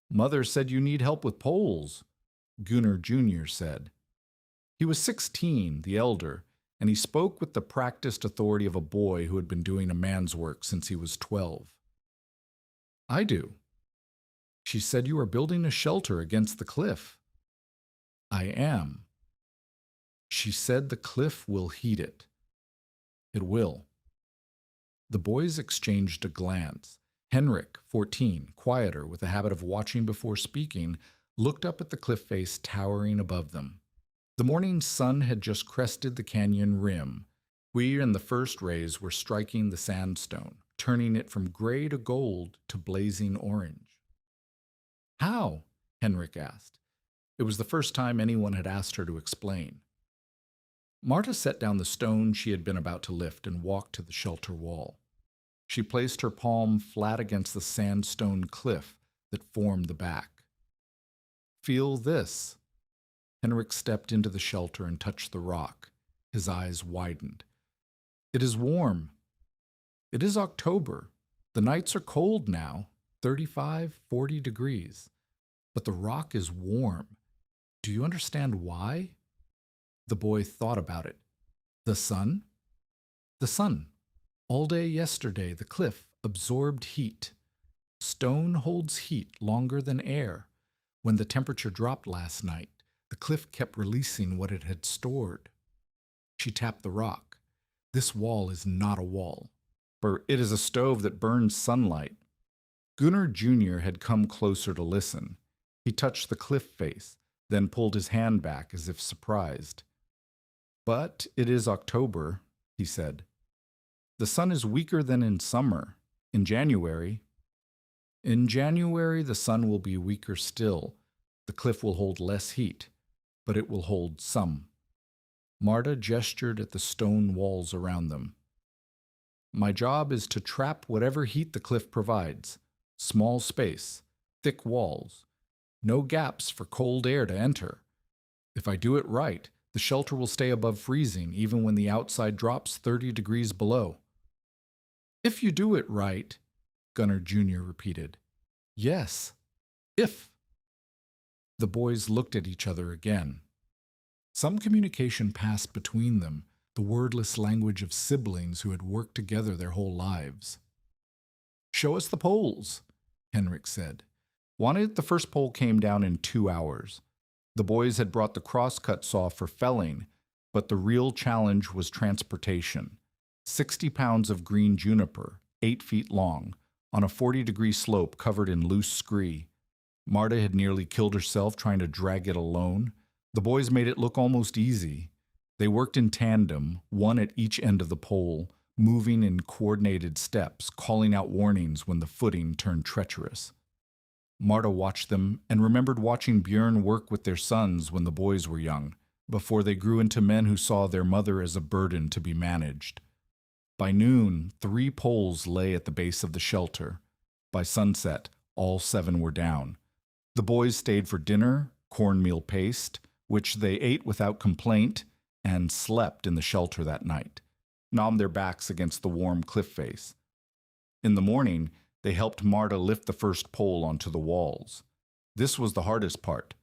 Mother said you need help with poles, Gunnar Jr. said. He was 16, the elder, and he spoke with the practiced authority of a boy who had been doing a man's work since he was 12. I do. She said you are building a shelter against the cliff. I am. She said the cliff will heat it. It will. The boys exchanged a glance. Henrik, 14, quieter, with a habit of watching before speaking, looked up at the cliff face towering above them. The morning sun had just crested the canyon rim. We and the first rays were striking the sandstone, turning it from gray to gold to blazing orange. How? Henrik asked. It was the first time anyone had asked her to explain. Marta set down the stone she had been about to lift and walked to the shelter wall. She placed her palm flat against the sandstone cliff, that formed the back. Feel this. Henrik stepped into the shelter and touched the rock. His eyes widened. It is warm. It is October. The nights are cold now, 35, 40 degrees. But the rock is warm. Do you understand why? The boy thought about it. The sun? The sun. All day yesterday, the cliff absorbed heat. Stone holds heat longer than air. When the temperature dropped last night, the cliff kept releasing what it had stored. She tapped the rock. This wall is not a wall, for it is a stove that burns sunlight. Gunnar Jr. had come closer to listen. He touched the cliff face, then pulled his hand back as if surprised. But it is October, he said. The sun is weaker than in summer. In January, the sun will be weaker still. The cliff will hold less heat, but it will hold some. Marta gestured at the stone walls around them. My job is to trap whatever heat the cliff provides. Small space, thick walls, no gaps for cold air to enter. If I do it right, the shelter will stay above freezing even when the outside drops 30 degrees below. If you do it right, Gunnar Jr. repeated. Yes, if. The boys looked at each other again. Some communication passed between them, the wordless language of siblings who had worked together their whole lives. Show us the poles, Henrik said. Wanted the first pole came down in 2 hours. The boys had brought the crosscut saw for felling, but the real challenge was transportation. 60 pounds of green juniper, 8 feet long, on a 40-degree slope covered in loose scree. Marta had nearly killed herself trying to drag it alone. The boys made it look almost easy. They worked in tandem, one at each end of the pole, moving in coordinated steps, calling out warnings when the footing turned treacherous. Marta watched them and remembered watching Björn work with their sons when the boys were young, before they grew into men who saw their mother as a burden to be managed. By noon, 3 poles lay at the base of the shelter. By sunset, all 7 were down. The boys stayed for dinner, cornmeal paste, which they ate without complaint, and slept in the shelter that night, nommed their backs against the warm cliff face. In the morning, they helped Marta lift the first pole onto the walls. This was the hardest part.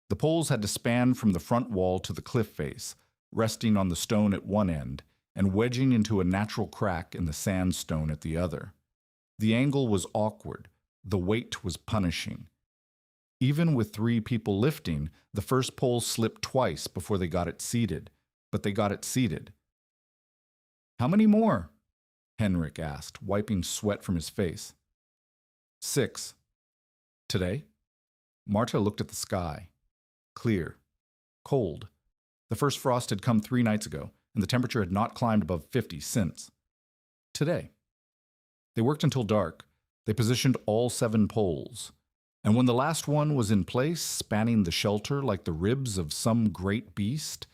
The poles had to span from the front wall to the cliff face, resting on the stone at one end, and wedging into a natural crack in the sandstone at the other. The angle was awkward. The weight was punishing. Even with 3 people lifting, the first pole slipped twice before they got it seated, but they got it seated. How many more? Henrik asked, wiping sweat from his face. 6. Today? Marta looked at the sky. Clear. Cold. The first frost had come 3 nights ago, and the temperature had not climbed above 50 since. Today. They worked until dark. They positioned all 7 poles. And when the last one was in place, spanning the shelter like the ribs of some great beast,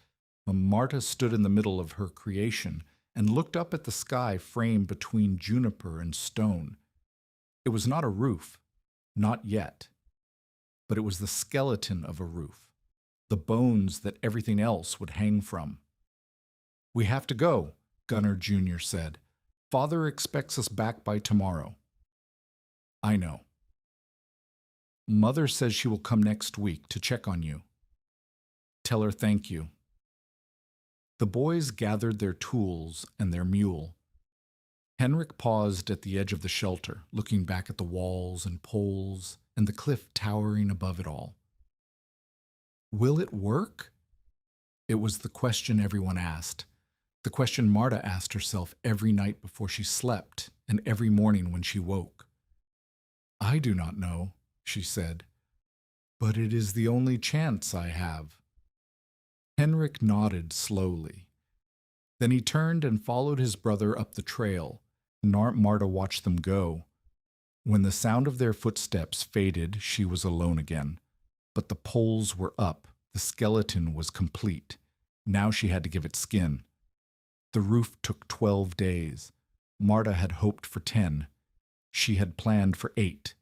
Marta stood in the middle of her creation and looked up at the sky framed between juniper and stone. It was not a roof, not yet, but it was the skeleton of a roof, the bones that everything else would hang from. We have to go, Gunnar Jr. said. Father expects us back by tomorrow. I know. Mother says she will come next week to check on you. Tell her thank you. The boys gathered their tools and their mule. Henrik paused at the edge of the shelter, looking back at the walls and poles and the cliff towering above it all. Will it work? It was the question everyone asked, the question Marta asked herself every night before she slept and every morning when she woke. I do not know, she said, but it is the only chance I have. Henrik nodded slowly. Then he turned and followed his brother up the trail. Marta watched them go. When the sound of their footsteps faded, she was alone again. But the poles were up. The skeleton was complete. Now she had to give it skin. The roof took 12 days. Marta had hoped for 10. She had planned for 8.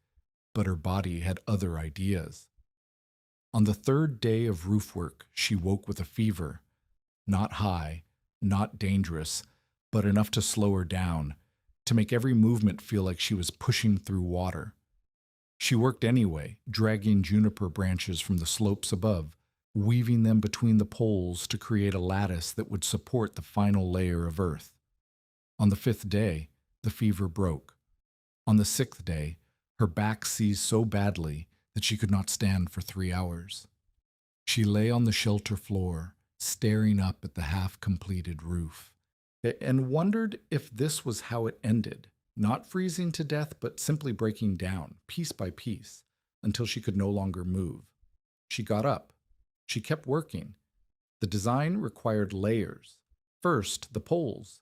but her body had other ideas. On the third day of roof work, she woke with a fever. Not high, not dangerous, but enough to slow her down, to make every movement feel like she was pushing through water. She worked anyway, dragging juniper branches from the slopes above, weaving them between the poles to create a lattice that would support the final layer of earth. On the fifth day, the fever broke. On the sixth day, her back seized so badly that she could not stand for 3 hours. She lay on the shelter floor, staring up at the half-completed roof, and wondered if this was how it ended, not freezing to death, but simply breaking down, piece by piece, until she could no longer move. She got up. She kept working. The design required layers. First, the poles,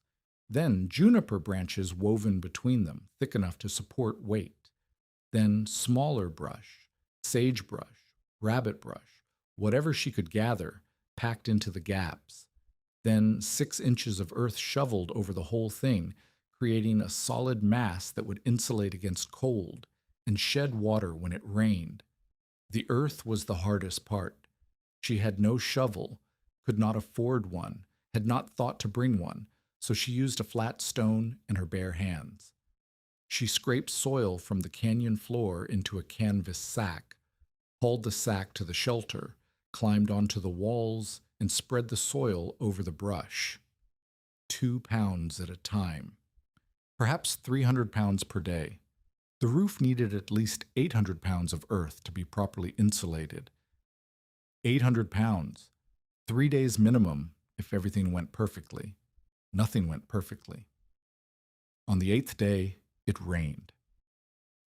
then juniper branches woven between them, thick enough to support weight, then smaller brush, sagebrush, rabbit brush, whatever she could gather, packed into the gaps. Then 6 inches of earth shoveled over the whole thing, creating a solid mass that would insulate against cold and shed water when it rained. The earth was the hardest part. She had no shovel, could not afford one, had not thought to bring one, so she used a flat stone and her bare hands. She scraped soil from the canyon floor into a canvas sack, hauled the sack to the shelter, climbed onto the walls, and spread the soil over the brush. 2 pounds at a time. Perhaps 300 pounds per day. The roof needed at least 800 pounds of earth to be properly insulated. 800 pounds. 3 days minimum if everything went perfectly. Nothing went perfectly. On the 8th day, it rained.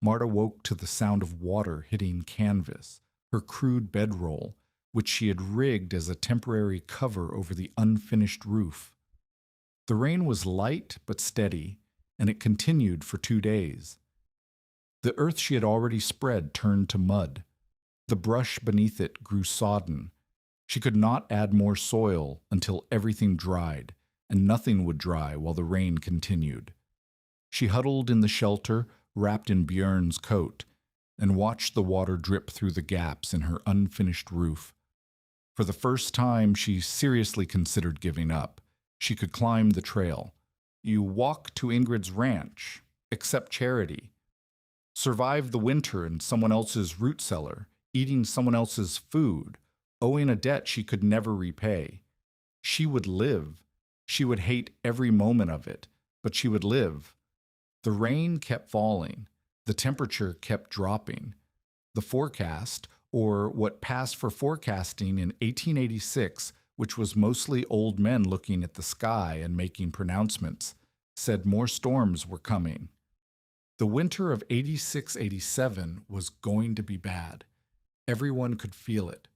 Marta woke to the sound of water hitting canvas, her crude bedroll, which she had rigged as a temporary cover over the unfinished roof. The rain was light but steady, and it continued for 2 days. The earth she had already spread turned to mud. The brush beneath it grew sodden. She could not add more soil until everything dried, and nothing would dry while the rain continued. She huddled in the shelter, wrapped in Björn's coat, and watched the water drip through the gaps in her unfinished roof. For the first time, she seriously considered giving up. She could climb the trail. You walk to Ingrid's ranch, accept charity, survive the winter in someone else's root cellar, eating someone else's food, owing a debt she could never repay. She would live. She would hate every moment of it, but she would live. The rain kept falling. The temperature kept dropping. The forecast, or what passed for forecasting in 1886, which was mostly old men looking at the sky and making pronouncements, said more storms were coming. The winter of 86-87 was going to be bad. Everyone could feel it.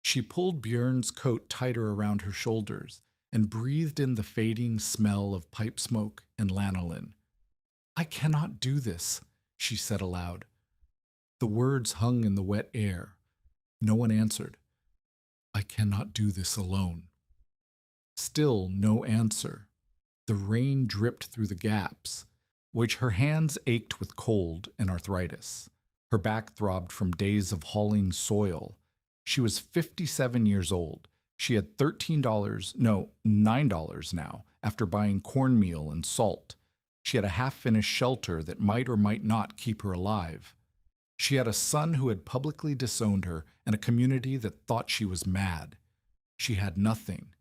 She pulled Björn's coat tighter around her shoulders and breathed in the fading smell of pipe smoke and lanolin. "I cannot do this," she said aloud. The words hung in the wet air. No one answered. "I cannot do this alone." Still no answer. The rain dripped through the gaps, which her hands ached with cold and arthritis. Her back throbbed from days of hauling soil. She was 57 years old. She had $9 now, after buying cornmeal and salt. She had a half-finished shelter that might or might not keep her alive. She had a son who had publicly disowned her and a community that thought she was mad. She had nothing.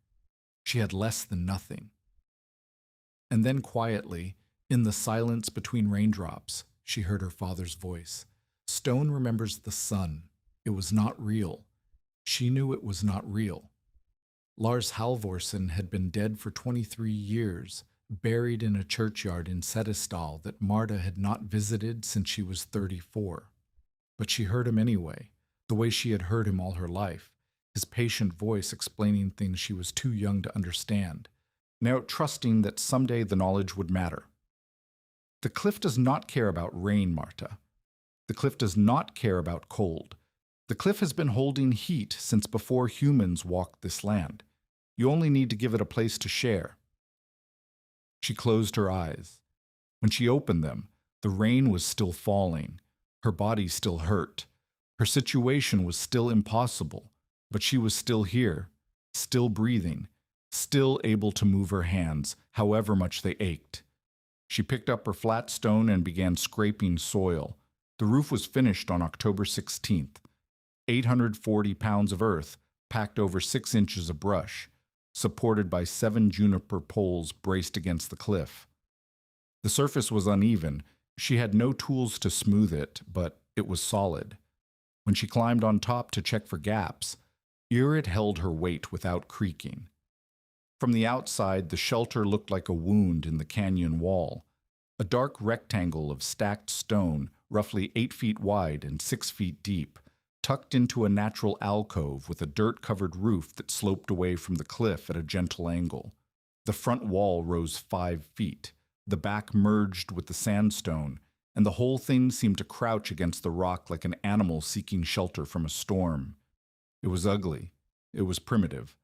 She had less than nothing. And then quietly, in the silence between raindrops, she heard her father's voice. Stone remembers the sun. It was not real. She knew it was not real. Lars Halvorsen had been dead for 23 years, buried in a churchyard in Setesdal that Marta had not visited since she was 34. But she heard him anyway, the way she had heard him all her life, his patient voice explaining things she was too young to understand, now trusting that someday the knowledge would matter. The cliff does not care about rain, Marta. The cliff does not care about cold. The cliff has been holding heat since before humans walked this land. You only need to give it a place to share. She closed her eyes. When she opened them, the rain was still falling. Her body still hurt. Her situation was still impossible, but she was still here, still breathing, still able to move her hands, however much they ached. She picked up her flat stone and began scraping soil. The roof was finished on October 16th. 840 pounds of earth packed over 6 inches of brush, supported by 7 juniper poles braced against the cliff. The surface was uneven. She had no tools to smooth it, but it was solid. When she climbed on top to check for gaps, Ingrid held her weight without creaking. From the outside, the shelter looked like a wound in the canyon wall, a dark rectangle of stacked stone, roughly 8 feet wide and 6 feet deep, tucked into a natural alcove with a dirt-covered roof that sloped away from the cliff at a gentle angle. The front wall rose 5 feet. The back merged with the sandstone, and the whole thing seemed to crouch against the rock like an animal seeking shelter from a storm. It was ugly. It was primitive.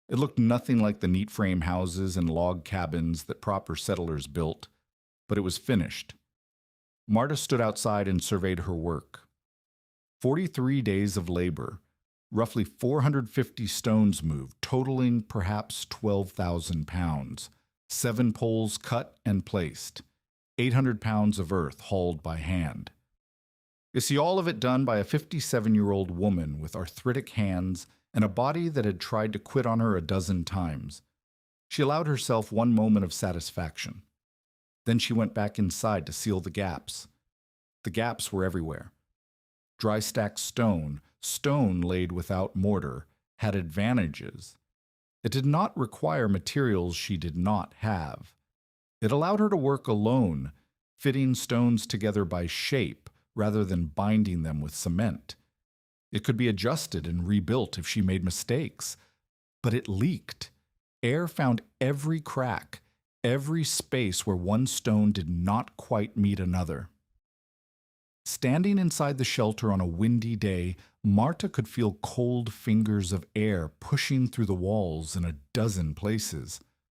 It looked nothing like the neat frame houses and log cabins that proper settlers built, but it was finished. Marta stood outside and surveyed her work. 43 days of labor, roughly 450 stones moved, totaling perhaps 12,000 pounds. 7 poles cut and placed, 800 pounds of earth hauled by hand. You see all of it done by a 57-year-old woman with arthritic hands and a body that had tried to quit on her a dozen times. She allowed herself one moment of satisfaction. Then she went back inside to seal the gaps. The gaps were everywhere. Dry stacked stone, stone laid without mortar, had advantages. It did not require materials she did not have. It allowed her to work alone, fitting stones together by shape rather than binding them with cement. It could be adjusted and rebuilt if she made mistakes. But it leaked. Air found every crack, every space where one stone did not quite meet another. Standing inside the shelter on a windy day, Marta could feel cold fingers of air pushing through the walls in a dozen places.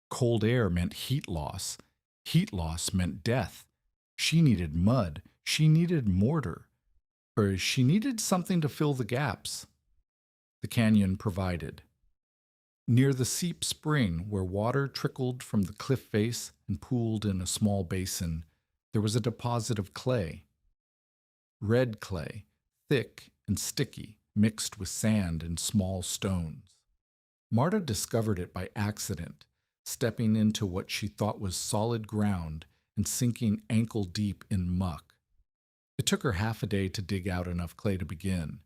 Cold air meant heat loss. Heat loss meant death. She needed mud. She needed mortar. Or she needed something to fill the gaps. The canyon provided. Near the Seep Spring, where water trickled from the cliff face and pooled in a small basin, there was a deposit of clay. Red clay, thick and sticky, mixed with sand and small stones. Marta discovered it by accident, stepping into what she thought was solid ground and sinking ankle-deep in muck. It took her half a day to dig out enough clay to begin.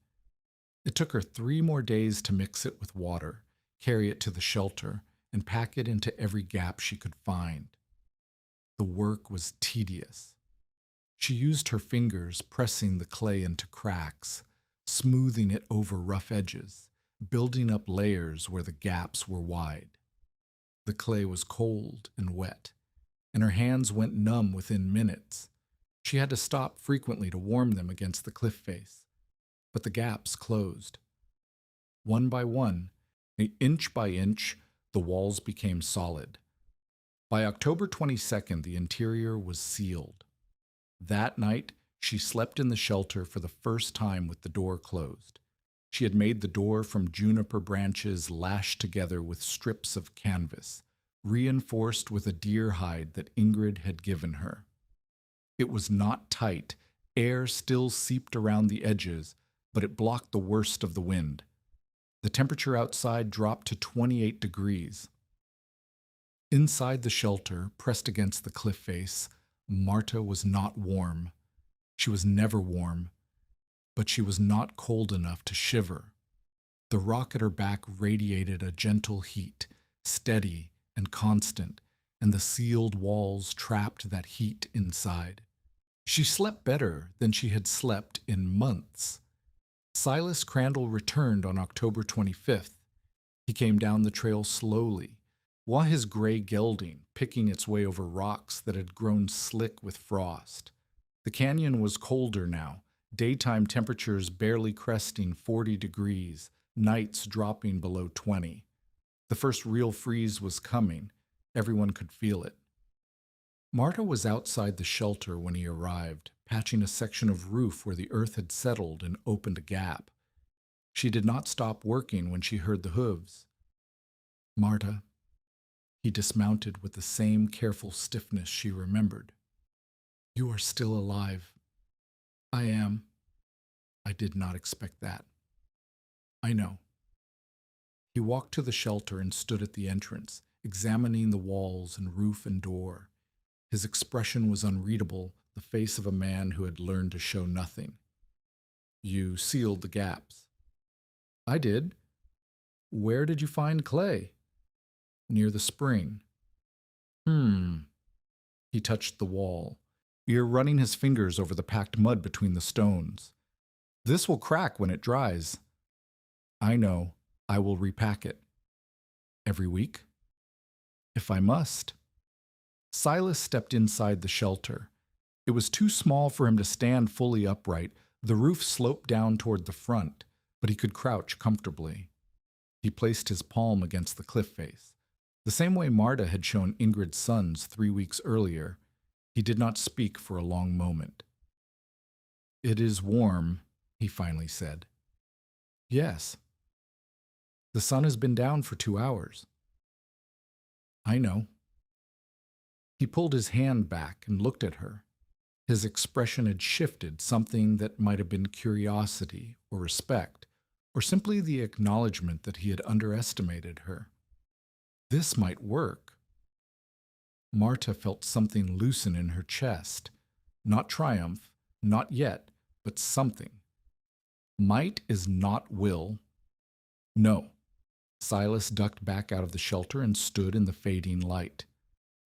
It took her 3 more days to mix it with water, carry it to the shelter, and pack it into every gap she could find. The work was tedious. She used her fingers, pressing the clay into cracks, smoothing it over rough edges, building up layers where the gaps were wide. The clay was cold and wet, and her hands went numb within minutes. She had to stop frequently to warm them against the cliff face, but the gaps closed. One by one, inch by inch, the walls became solid. By October 22nd, the interior was sealed. That night, she slept in the shelter for the first time with the door closed. She had made the door from juniper branches lashed together with strips of canvas, reinforced with a deer hide that Ingrid had given her. It was not tight. Air still seeped around the edges, but it blocked the worst of the wind. The temperature outside dropped to 28 degrees. Inside the shelter, pressed against the cliff face, Marta was not warm. She was never warm, but she was not cold enough to shiver. The rock at her back radiated a gentle heat, steady and constant, and the sealed walls trapped that heat inside. She slept better than she had slept in months. Silas Crandall returned on October 25th. He came down the trail slowly, while his gray gelding picking its way over rocks that had grown slick with frost. The canyon was colder now, daytime temperatures barely cresting 40 degrees, nights dropping below 20. The first real freeze was coming. Everyone could feel it. Marta was outside the shelter when he arrived, patching a section of roof where the earth had settled and opened a gap. She did not stop working when she heard the hooves. Marta. He dismounted with the same careful stiffness she remembered. You are still alive. I am. I did not expect that. I know. He walked to the shelter and stood at the entrance, examining the walls and roof and door. His expression was unreadable, the face of a man who had learned to show nothing. You sealed the gaps. I did. Where did you find clay? Near the spring. He touched the wall, running his fingers over the packed mud between the stones. This will crack when it dries. I know. I will repack it. Every week? If I must. Silas stepped inside the shelter. It was too small for him to stand fully upright. The roof sloped down toward the front, but he could crouch comfortably. He placed his palm against the cliff face, the same way Marta had shown Ingrid's sons 3 weeks earlier. He did not speak for a long moment. It is warm, he finally said. Yes. The sun has been down for 2 hours. I know. He pulled his hand back and looked at her. His expression had shifted, something that might have been curiosity or respect, or simply the acknowledgement that he had underestimated her. This might work. Marta felt something loosen in her chest. Not triumph, not yet, but something. Might is not will. No. Silas ducked back out of the shelter and stood in the fading light.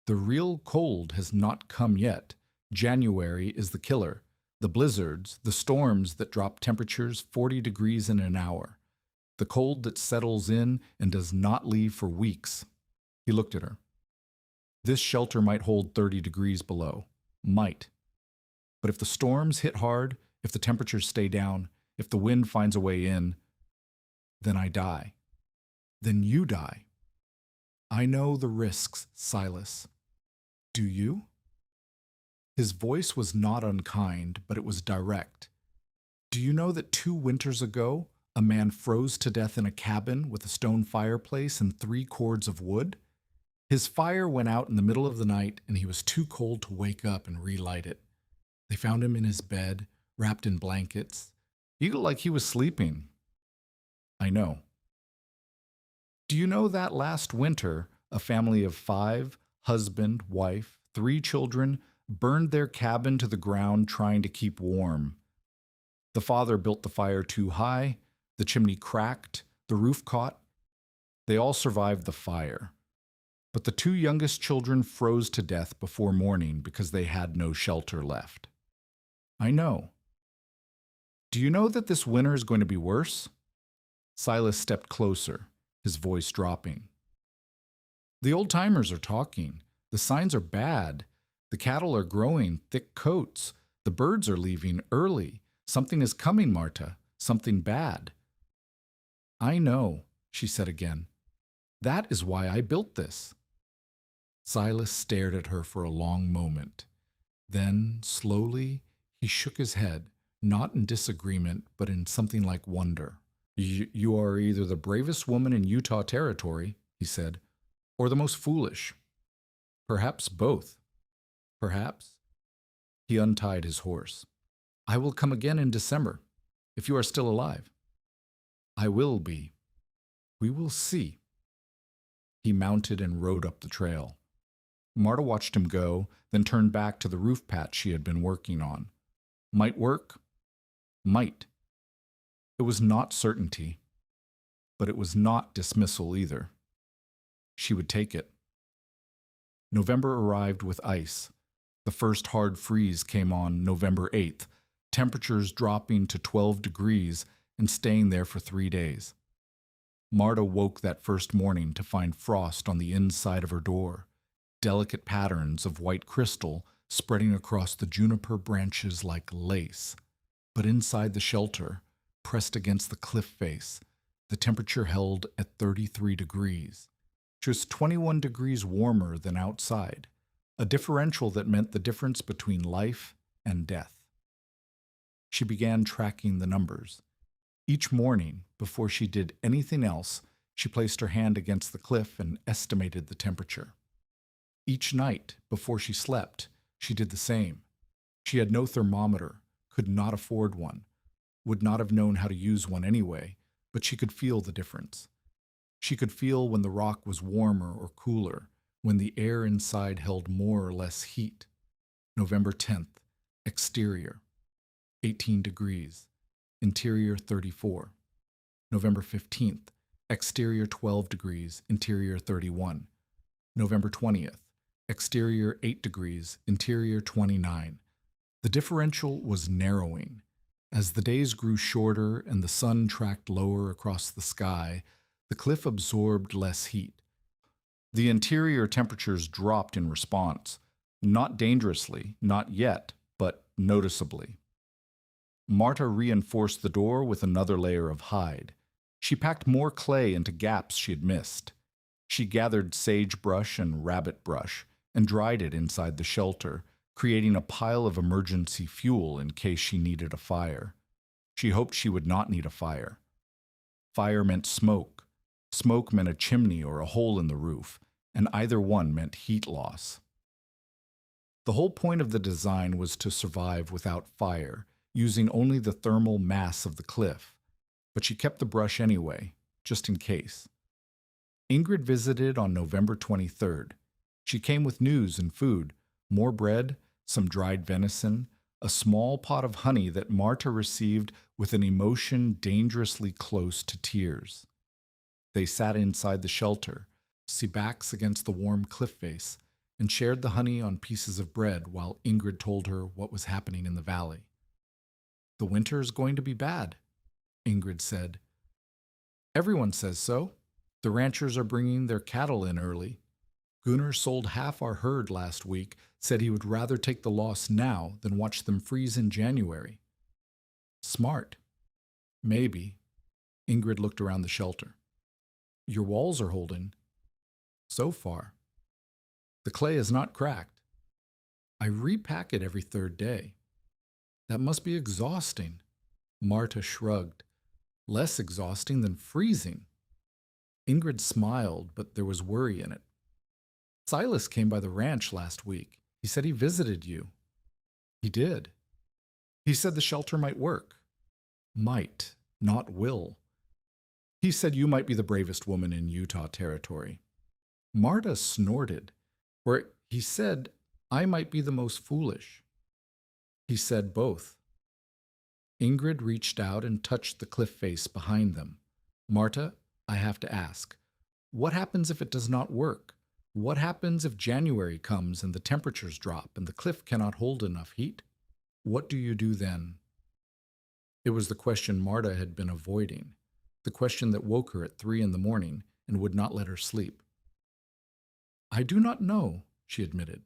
The real cold has not come yet. January is the killer. The blizzards, the storms that drop temperatures 40 degrees in an hour. The cold that settles in and does not leave for weeks. He looked at her. This shelter might hold 30 degrees below. Might. But if the storms hit hard, if the temperatures stay down, if the wind finds a way in, then I die. Then you die. I know the risks, Silas. Do you? His voice was not unkind, but it was direct. Do you know that 2 winters ago, a man froze to death in a cabin with a stone fireplace and 3 cords of wood? His fire went out in the middle of the night, and he was too cold to wake up and relight it. They found him in his bed, wrapped in blankets. He looked like he was sleeping. I know. Do you know that last winter, a family of 5, husband, wife, 3 children, burned their cabin to the ground trying to keep warm? The father built the fire too high, the chimney cracked, the roof caught. They all survived the fire. But the 2 youngest children froze to death before morning because they had no shelter left. I know. Do you know that this winter is going to be worse? Silas stepped closer, his voice dropping. The old-timers are talking. The signs are bad. The cattle are growing thick coats. The birds are leaving early. Something is coming, Marta. Something bad. I know, she said again. That is why I built this. Silas stared at her for a long moment. Then, slowly, he shook his head, not in disagreement, but in something like wonder. You are either the bravest woman in Utah territory, he said, or the most foolish. Perhaps both. Perhaps. He untied his horse. I will come again in December, if you are still alive. I will be. We will see. He mounted and rode up the trail. Marta watched him go, then turned back to the roof patch she had been working on. Might work? Might. It was not certainty, but it was not dismissal either. She would take it. November arrived with ice. The first hard freeze came on November 8th, temperatures dropping to 12 degrees and staying there for 3 days. Marta woke that first morning to find frost on the inside of her door, delicate patterns of white crystal spreading across the juniper branches like lace. But inside the shelter, pressed against the cliff face, the temperature held at 33 degrees, just 21 degrees warmer than outside, a differential that meant the difference between life and death. She began tracking the numbers. Each morning, before she did anything else, she placed her hand against the cliff and estimated the temperature. Each night, before she slept, she did the same. She had no thermometer, could not afford one, would not have known how to use one anyway, but she could feel the difference. She could feel when the rock was warmer or cooler, when the air inside held more or less heat. November 10th, exterior, 18 degrees, interior 34. November 15th, exterior 12 degrees, interior 31. November 20th, exterior 8 degrees, interior 29. The differential was narrowing. As the days grew shorter and the sun tracked lower across the sky, the cliff absorbed less heat. The interior temperatures dropped in response, not dangerously, not yet, but noticeably. Marta reinforced the door with another layer of hide. She packed more clay into gaps she had missed. She gathered sagebrush and rabbit brush and dried it inside the shelter, creating a pile of emergency fuel in case she needed a fire. She hoped she would not need a fire. Fire meant smoke. Smoke meant a chimney or a hole in the roof, and either one meant heat loss. The whole point of the design was to survive without fire, using only the thermal mass of the cliff, but she kept the brush anyway, just in case. Ingrid visited on November 23rd. She came with news and food, more bread, some dried venison, a small pot of honey that Marta received with an emotion dangerously close to tears. They sat inside the shelter, backs against the warm cliff face, and shared the honey on pieces of bread while Ingrid told her what was happening in the valley. "The winter is going to be bad," Ingrid said. "Everyone says so. The ranchers are bringing their cattle in early. Gunnar sold half our herd last week, said he would rather take the loss now than watch them freeze in January." "Smart." "Maybe." Ingrid looked around the shelter. "Your walls are holding." "So far." "The clay is not cracked." "I repack it every third day." "That must be exhausting." Marta shrugged. "Less exhausting than freezing." Ingrid smiled, but there was worry in it. "Silas came by the ranch last week. He said he visited you." "He did." "He said the shelter might work." "Might, not will." "He said you might be the bravest woman in Utah territory." Marta snorted. "Or he said I might be the most foolish." "He said both." Ingrid reached out and touched the cliff face behind them. "Marta, I have to ask, what happens if it does not work? What happens if January comes and the temperatures drop and the cliff cannot hold enough heat? What do you do then?" It was the question Marta had been avoiding, the question that woke her at 3 a.m. and would not let her sleep. "I do not know," she admitted.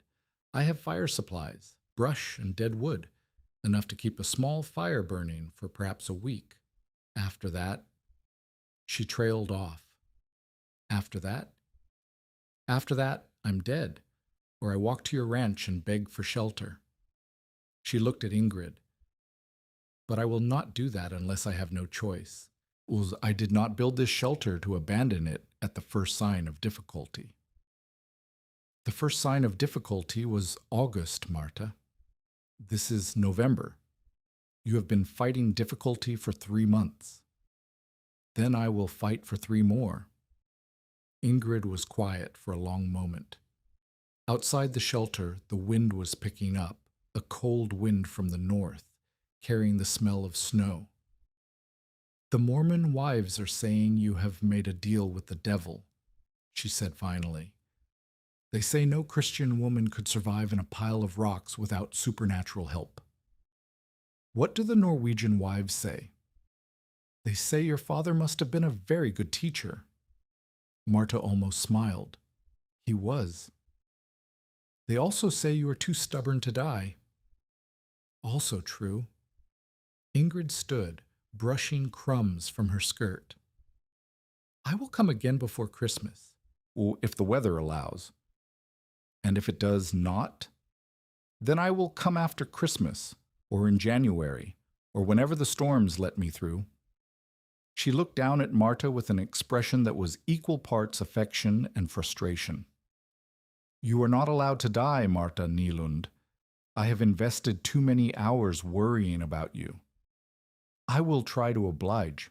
"I have fire supplies, brush and dead wood, enough to keep a small fire burning for perhaps a week. After that—" She trailed off. "After that?" "After that, I'm dead, or I walk to your ranch and beg for shelter." She looked at Ingrid. "But I will not do that unless I have no choice. I did not build this shelter to abandon it at the first sign of difficulty." "The first sign of difficulty was August, Marta. This is November. You have been fighting difficulty for 3 months. Then I will fight for 3 more. Ingrid was quiet for a long moment. Outside the shelter, the wind was picking up, a cold wind from the north, carrying the smell of snow. "The Mormon wives are saying you have made a deal with the devil," she said finally. "They say no Christian woman could survive in a pile of rocks without supernatural help." "What do the Norwegian wives say?" "They say your father must have been a very good teacher." Marta almost smiled. "He was." "They also say you are too stubborn to die." "Also true." Ingrid stood, brushing crumbs from her skirt. "I will come again before Christmas." "If the weather allows." "And if it does not?" "Then I will come after Christmas, or in January, or whenever the storms let me through. She looked down at Marta with an expression that was equal parts affection and frustration. You are not allowed to die, Marta Nilund. I have invested too many hours worrying about you. I will try to oblige.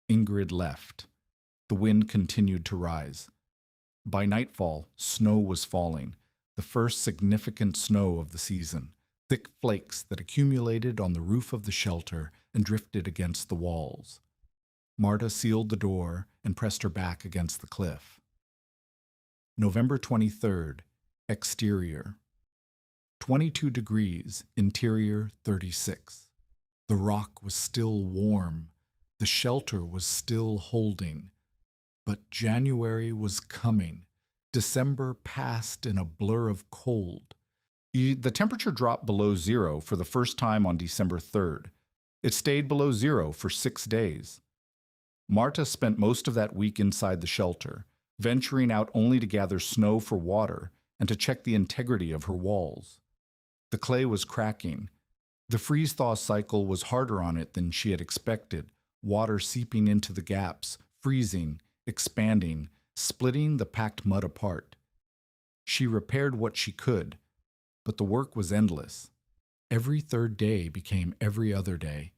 Ingrid left. The wind continued to rise. By nightfall, snow was falling, the first significant snow of the season, thick flakes that accumulated on the roof of the shelter and drifted against the walls. Marta sealed the door and pressed her back against the cliff. November 23rd, exterior. 22 degrees, interior 36. The rock was still warm. The shelter was still holding. But January was coming. December passed in a blur of cold. The temperature dropped below zero for the first time on December 3rd. It stayed below zero for 6 days. Marta spent most of that week inside the shelter, venturing out only to gather snow for water and to check the integrity of her walls. The clay was cracking. The freeze-thaw cycle was harder on it than she had expected, water seeping into the gaps, freezing, expanding, splitting the packed mud apart. She repaired what she could, but the work was endless. Every third day became every other day.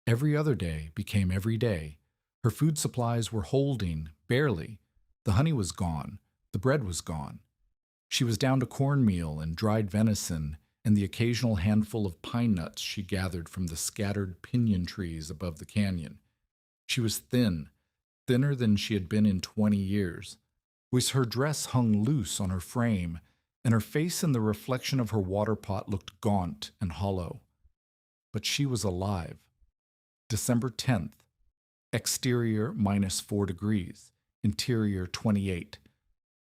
Every other day became every day. Her food supplies were holding, barely. The honey was gone. The bread was gone. She was down to cornmeal and dried venison and the occasional handful of pine nuts she gathered from the scattered pinyon trees above the canyon. She was thin, thinner than she had been in 20 years. Her dress hung loose on her frame, and her face in the reflection of her water pot looked gaunt and hollow. But she was alive. December 10th, exterior -4 degrees, interior 28.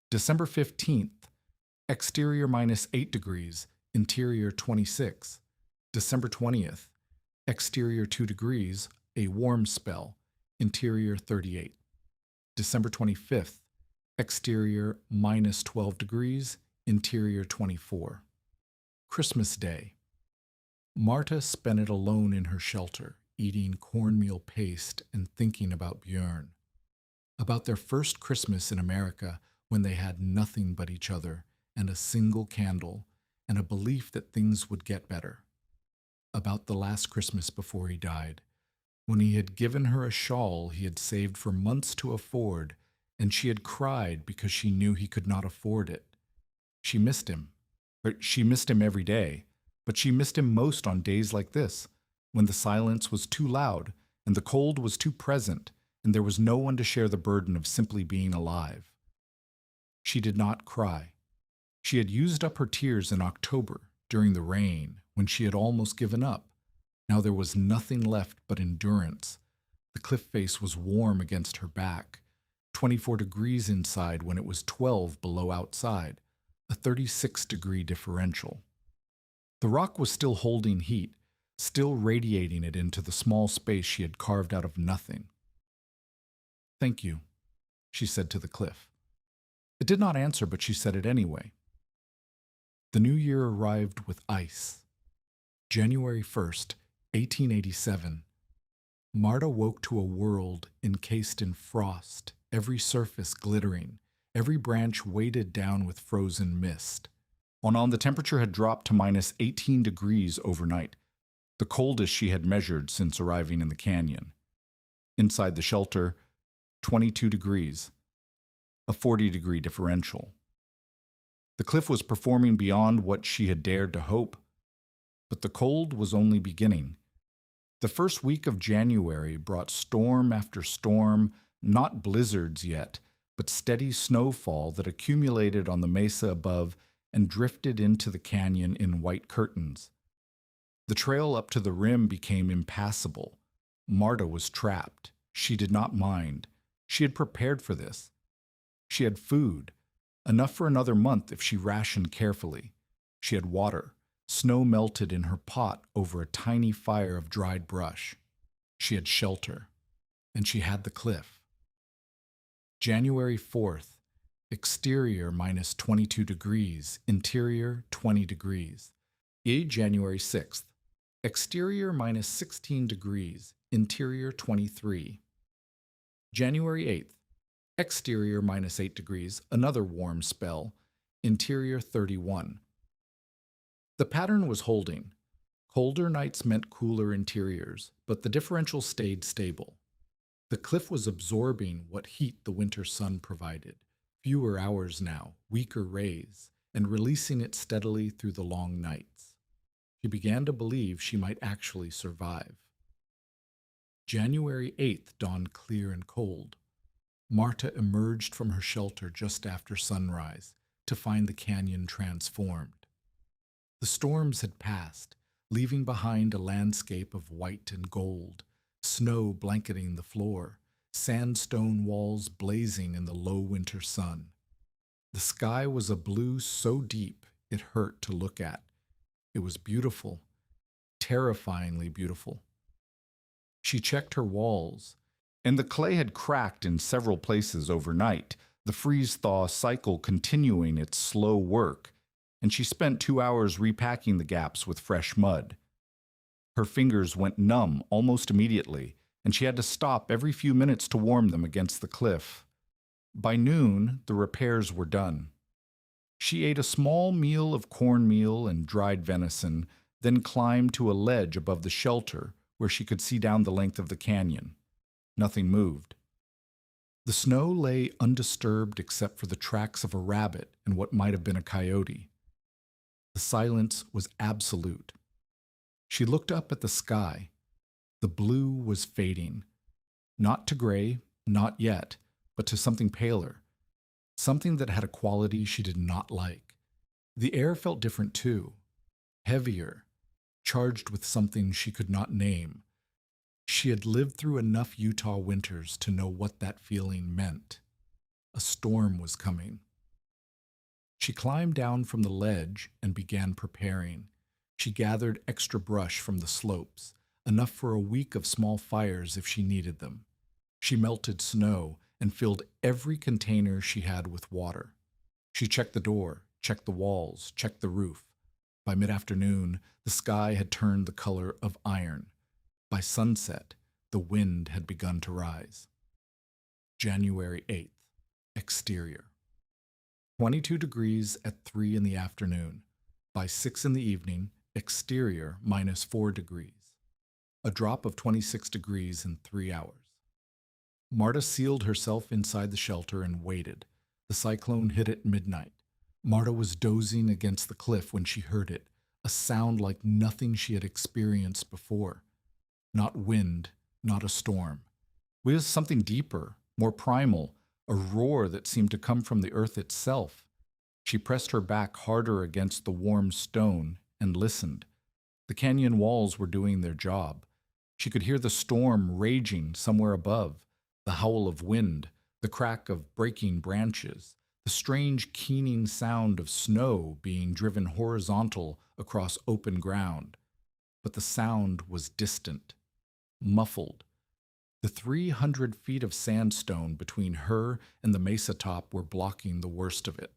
December 15th, exterior -8 degrees, interior 26. December 20th, exterior 2 degrees, a warm spell, interior 38. December 25th, exterior -12 degrees, interior 24. Christmas Day. Marta spent it alone in her shelter, eating cornmeal paste and thinking about Björn. About their first Christmas in America when they had nothing but each other and a single candle and a belief that things would get better. About the last Christmas before he died, when he had given her a shawl he had saved for months to afford, and she had cried because she knew he could not afford it. She missed him. She missed him every day, but she missed him most on days like this, when the silence was too loud and the cold was too present and there was no one to share the burden of simply being alive. She did not cry. She had used up her tears in October, during the rain, when she had almost given up. Now there was nothing left but endurance. The cliff face was warm against her back, 24 degrees inside when it was 12 below outside, a 36-degree differential. The rock was still holding heat, still radiating it into the small space she had carved out of nothing. "Thank you," she said to the cliff. It did not answer, but she said it anyway. The new year arrived with ice. January 1st, 1887. Marta woke to a world encased in frost, every surface glittering, every branch weighted down with frozen mist. On the temperature had dropped to -18 degrees overnight, the coldest she had measured since arriving in the canyon. Inside the shelter, 22 degrees, a 40-degree differential. The cliff was performing beyond what she had dared to hope, but the cold was only beginning. The first week of January brought storm after storm, not blizzards yet, but steady snowfall that accumulated on the mesa above and drifted into the canyon in white curtains. The trail up to the rim became impassable. Marta was trapped. She did not mind. She had prepared for this. She had food, enough for another month if she rationed carefully. She had water. Snow melted in her pot over a tiny fire of dried brush. She had shelter. And she had the cliff. January 4th, exterior -22 degrees, interior 20 degrees. January 6th, Exterior minus 16 degrees, interior 23. January 8th. Exterior minus 8 degrees, another warm spell, interior 31. The pattern was holding. Colder nights meant cooler interiors, but the differential stayed stable. The cliff was absorbing what heat the winter sun provided, fewer hours now, weaker rays, and releasing it steadily through the long nights. She began to believe she might actually survive. January 8th dawned clear and cold. Marta emerged from her shelter just after sunrise to find the canyon transformed. The storms had passed, leaving behind a landscape of white and gold, snow blanketing the floor, sandstone walls blazing in the low winter sun. The sky was a blue so deep it hurt to look at. It was beautiful, terrifyingly beautiful. She checked her walls, and the clay had cracked in several places overnight, the freeze-thaw cycle continuing its slow work, and she spent 2 hours repacking the gaps with fresh mud. Her fingers went numb almost immediately, and she had to stop every few minutes to warm them against the cliff. By noon, the repairs were done. She ate a small meal of cornmeal and dried venison, then climbed to a ledge above the shelter where she could see down the length of the canyon. Nothing moved. The snow lay undisturbed except for the tracks of a rabbit and what might have been a coyote. The silence was absolute. She looked up at the sky. The blue was fading. Not to gray, not yet, but to something paler. Something that had a quality she did not like. The air felt different too. Heavier, charged with something she could not name. She had lived through enough Utah winters to know what that feeling meant. A storm was coming. She climbed down from the ledge and began preparing. She gathered extra brush from the slopes, enough for a week of small fires if she needed them. She melted snow and filled every container she had with water. She checked the door, checked the walls, checked the roof. By mid-afternoon, the sky had turned the color of iron. By sunset, the wind had begun to rise. January 8th. Exterior. 22 degrees at 3 in the afternoon. By 6 in the evening, exterior minus 4 degrees. A drop of 26 degrees in 3 hours. Marta sealed herself inside the shelter and waited. The cyclone hit at midnight. Marta was dozing against the cliff when she heard it, a sound like nothing she had experienced before. Not wind, not a storm. It was something deeper, more primal, a roar that seemed to come from the earth itself. She pressed her back harder against the warm stone and listened. The canyon walls were doing their job. She could hear the storm raging somewhere above, the howl of wind, the crack of breaking branches, the strange keening sound of snow being driven horizontal across open ground. But the sound was distant, muffled. The 300 feet of sandstone between her and the mesa top were blocking the worst of it.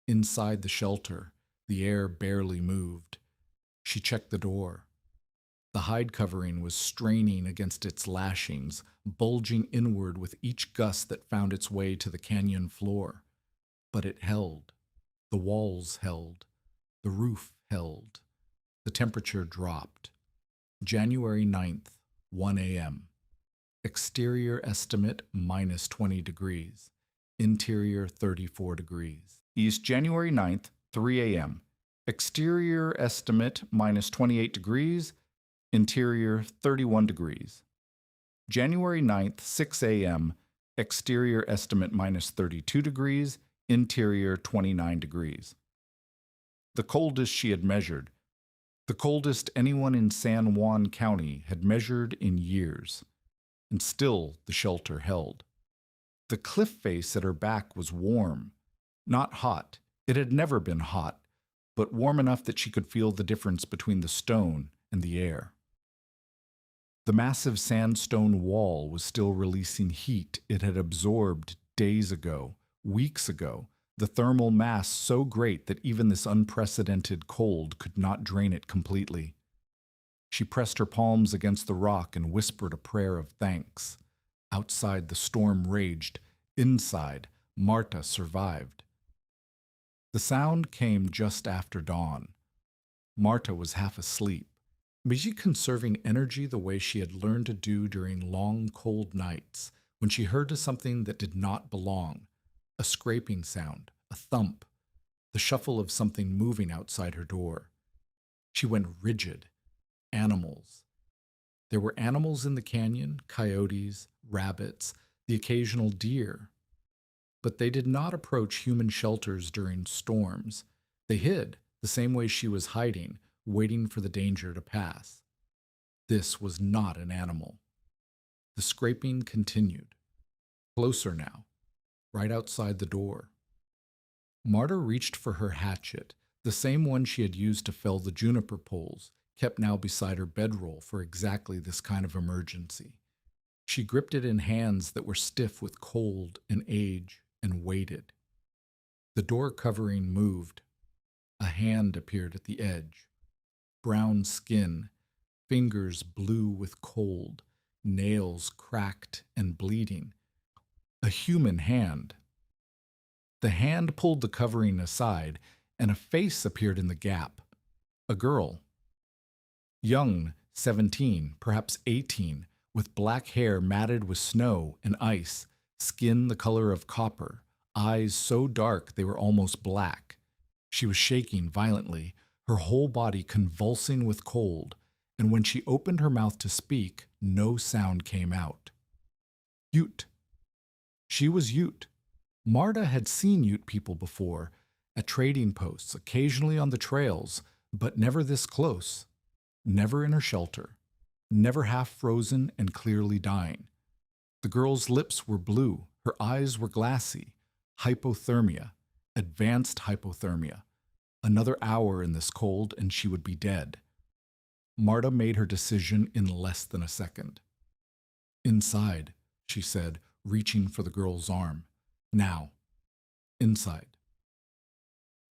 Inside the shelter, the air barely moved. She checked the door. The hide covering was straining against its lashings, bulging inward with each gust that found its way to the canyon floor. But it held. The walls held. The roof held. The temperature dropped. January 9th, 1 a.m. Exterior estimate minus 20 degrees. Interior 34 degrees. East January 9th, 3 a.m. Exterior estimate minus 28 degrees. Interior 31 degrees. January 9th, 6 a.m. Exterior estimate minus 32 degrees. Interior 29 degrees. The coldest she had measured. The coldest anyone in San Juan County had measured in years. And still the shelter held. The cliff face at her back was warm. Not hot. It had never been hot, but warm enough that she could feel the difference between the stone and the air. The massive sandstone wall was still releasing heat it had absorbed days ago, weeks ago, the thermal mass so great that even this unprecedented cold could not drain it completely. She pressed her palms against the rock and whispered a prayer of thanks. Outside, the storm raged. Inside, Marta survived. The sound came just after dawn. Marta was half asleep, busy conserving energy the way she had learned to do during long, cold nights, when she heard something that did not belong, a scraping sound, a thump, the shuffle of something moving outside her door. She went rigid. Animals. There were animals in the canyon, coyotes, rabbits, the occasional deer. But they did not approach human shelters during storms. They hid the same way she was hiding, waiting for the danger to pass. This was not an animal. The scraping continued. Closer now, right outside the door. Marta reached for her hatchet, the same one she had used to fell the juniper poles, kept now beside her bedroll for exactly this kind of emergency. She gripped it in hands that were stiff with cold and age and waited. The door covering moved. A hand appeared at the edge. Brown skin, fingers blue with cold, nails cracked and bleeding. A human hand. The hand pulled the covering aside, and a face appeared in the gap. A girl. Young, 17, perhaps 18, with black hair matted with snow and ice, skin the color of copper, eyes so dark they were almost black. She was shaking violently, her whole body convulsing with cold, and when she opened her mouth to speak, no sound came out. Ute. She was Ute. Marta had seen Ute people before, at trading posts, occasionally on the trails, but never this close. Never in her shelter, never half frozen and clearly dying. The girl's lips were blue, her eyes were glassy. Hypothermia, advanced hypothermia. Another hour in this cold and she would be dead. Marta made her decision in less than a second. Inside, she said, reaching for the girl's arm. Now, inside.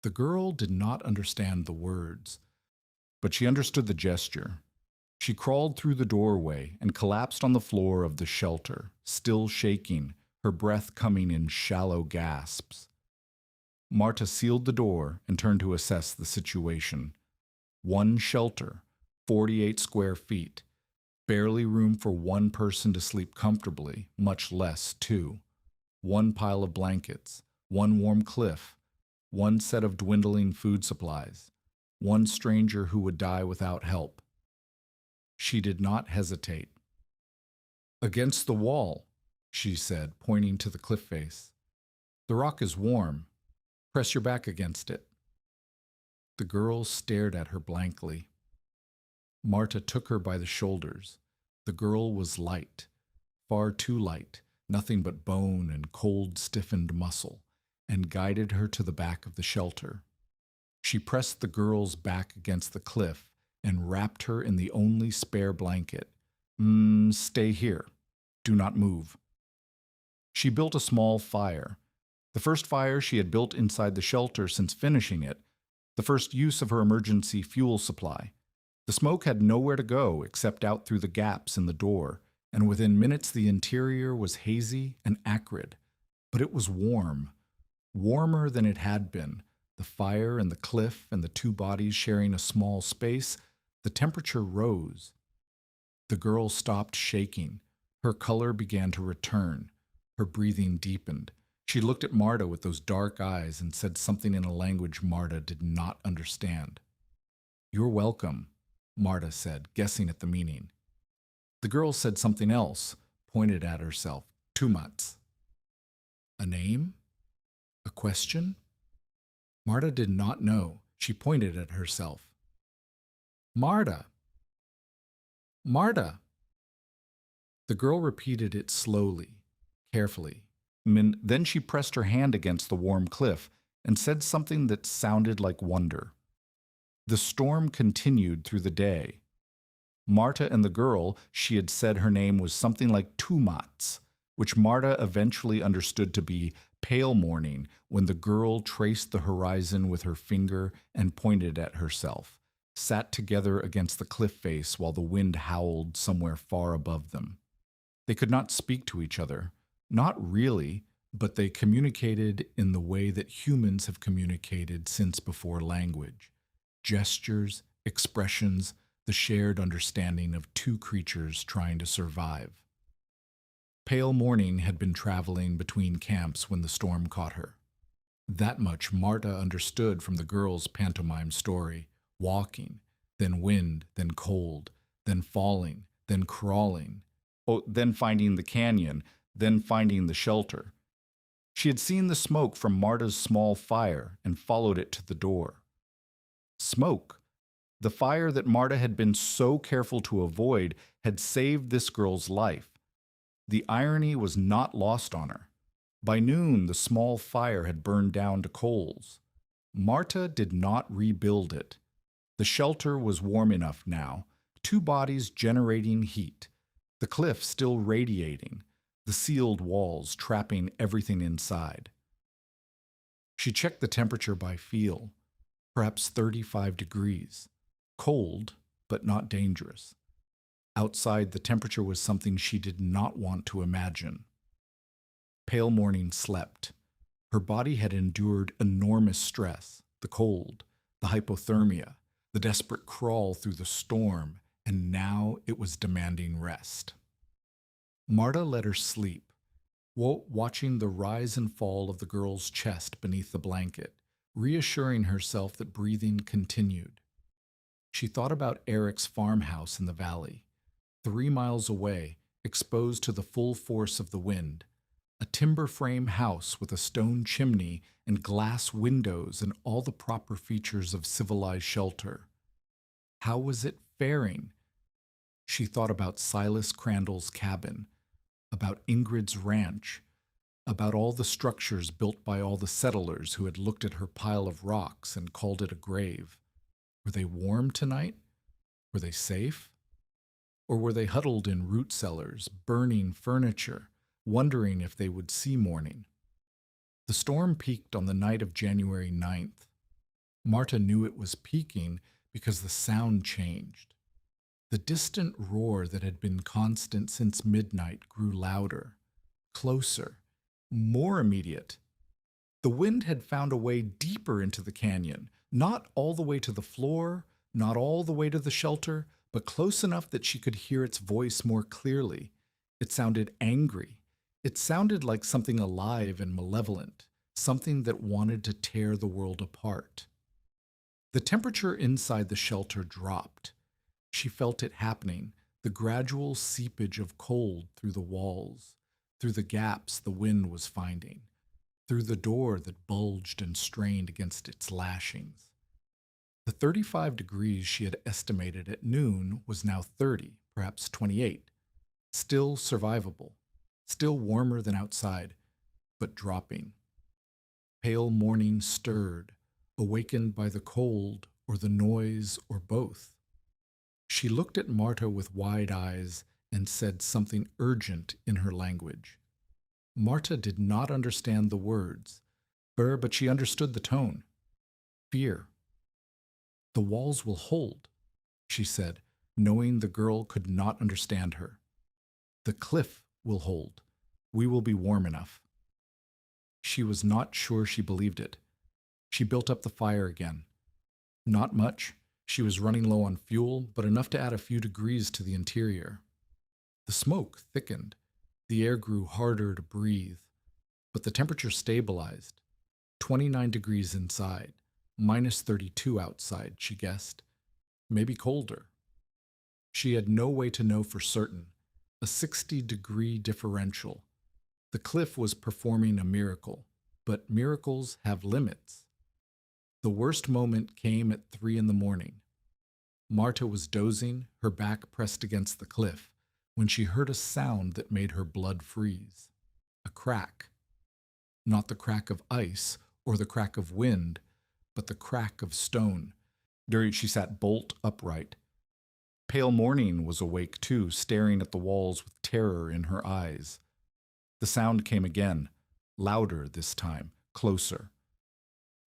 The girl did not understand the words, but she understood the gesture. She crawled through the doorway and collapsed on the floor of the shelter, still shaking, her breath coming in shallow gasps. Marta sealed the door and turned to assess the situation. One shelter, 48 square feet, barely room for one person to sleep comfortably, much less two. One pile of blankets, one warm cliff, one set of dwindling food supplies, one stranger who would die without help. She did not hesitate. Against the wall, she said, pointing to the cliff face. The rock is warm. Press your back against it. The girl stared at her blankly. Marta took her by the shoulders. The girl was light, far too light, nothing but bone and cold, stiffened muscle, and guided her to the back of the shelter. She pressed the girl's back against the cliff and wrapped her in the only spare blanket. Stay here. Do not move. She built a small fire. The first fire she had built inside the shelter since finishing it, the first use of her emergency fuel supply. The smoke had nowhere to go except out through the gaps in the door, and within minutes the interior was hazy and acrid. But it was warm, warmer than it had been. The fire and the cliff and the two bodies sharing a small space, the temperature rose. The girl stopped shaking. Her color began to return. Her breathing deepened. She looked at Marta with those dark eyes and said something in a language Marta did not understand. "You're welcome," Marta said, guessing at the meaning. The girl said something else, pointed at herself. Tumats. A name? A question? Marta did not know. She pointed at herself. Marta! Marta! The girl repeated it slowly, carefully. Then she pressed her hand against the warm cliff and said something that sounded like wonder. The storm continued through the day. Marta and the girl, she had said her name was something like Tumats, which Marta eventually understood to be pale morning when the girl traced the horizon with her finger and pointed at herself. sat together against the cliff face while the wind howled somewhere far above them. They could not speak to each other, not really, but they communicated in the way that humans have communicated since before language. Gestures, expressions, the shared understanding of two creatures trying to survive. Pale Morning had been traveling between camps when the storm caught her. That much Marta understood from the girl's pantomime story, walking, then wind, then cold, then falling, then crawling, then finding the canyon, then finding the shelter. She had seen the smoke from Marta's small fire and followed it to the door. Smoke. The fire that Marta had been so careful to avoid had saved this girl's life. The irony was not lost on her. By noon, the small fire had burned down to coals. Marta did not rebuild it. The shelter was warm enough now, two bodies generating heat, the cliff still radiating, the sealed walls trapping everything inside. She checked the temperature by feel, perhaps 35 degrees. Cold, but not dangerous. Outside, the temperature was something she did not want to imagine. Pale Morning slept. Her body had endured enormous stress, the cold, the hypothermia, the desperate crawl through the storm, and now it was demanding rest. Marta let her sleep, watching the rise and fall of the girl's chest beneath the blanket, reassuring herself that breathing continued. She thought about Eric's farmhouse in the valley, 3 miles away, exposed to the full force of the wind, a timber frame house with a stone chimney and glass windows and all the proper features of civilized shelter. How was it faring? She thought about Silas Crandall's cabin, about Ingrid's ranch, about all the structures built by all the settlers who had looked at her pile of rocks and called it a grave. Were they warm tonight? Were they safe? Or were they huddled in root cellars, burning furniture, wondering if they would see morning? The storm peaked on the night of January 9th. Marta knew it was peaking because the sound changed. The distant roar that had been constant since midnight grew louder, closer, more immediate. The wind had found a way deeper into the canyon, not all the way to the floor, not all the way to the shelter, but close enough that she could hear its voice more clearly. It sounded angry. It sounded like something alive and malevolent, something that wanted to tear the world apart. The temperature inside the shelter dropped. She felt it happening, the gradual seepage of cold through the walls, through the gaps the wind was finding, through the door that bulged and strained against its lashings. The 35 degrees she had estimated at noon was now 30, perhaps 28. Still survivable, still warmer than outside, but dropping. Pale Morning stirred, awakened by the cold or the noise or both. She looked at Marta with wide eyes and said something urgent in her language. Marta did not understand the words, but she understood the tone. Fear. The walls will hold, she said, knowing the girl could not understand her. The cliff will hold. We will be warm enough. She was not sure she believed it. She built up the fire again. Not much. She was running low on fuel, but enough to add a few degrees to the interior. The smoke thickened. The air grew harder to breathe, but the temperature stabilized. 29 degrees inside, minus 32 outside, she guessed. Maybe colder. She had no way to know for certain. A 60-degree differential. The cliff was performing a miracle, but miracles have limits. The worst moment came at 3 in the morning. Marta was dozing, her back pressed against the cliff, when she heard a sound that made her blood freeze. A crack. Not the crack of ice or the crack of wind, but the crack of stone. She sat bolt upright. Pale Morning was awake too, staring at the walls with terror in her eyes. The sound came again, louder this time, closer.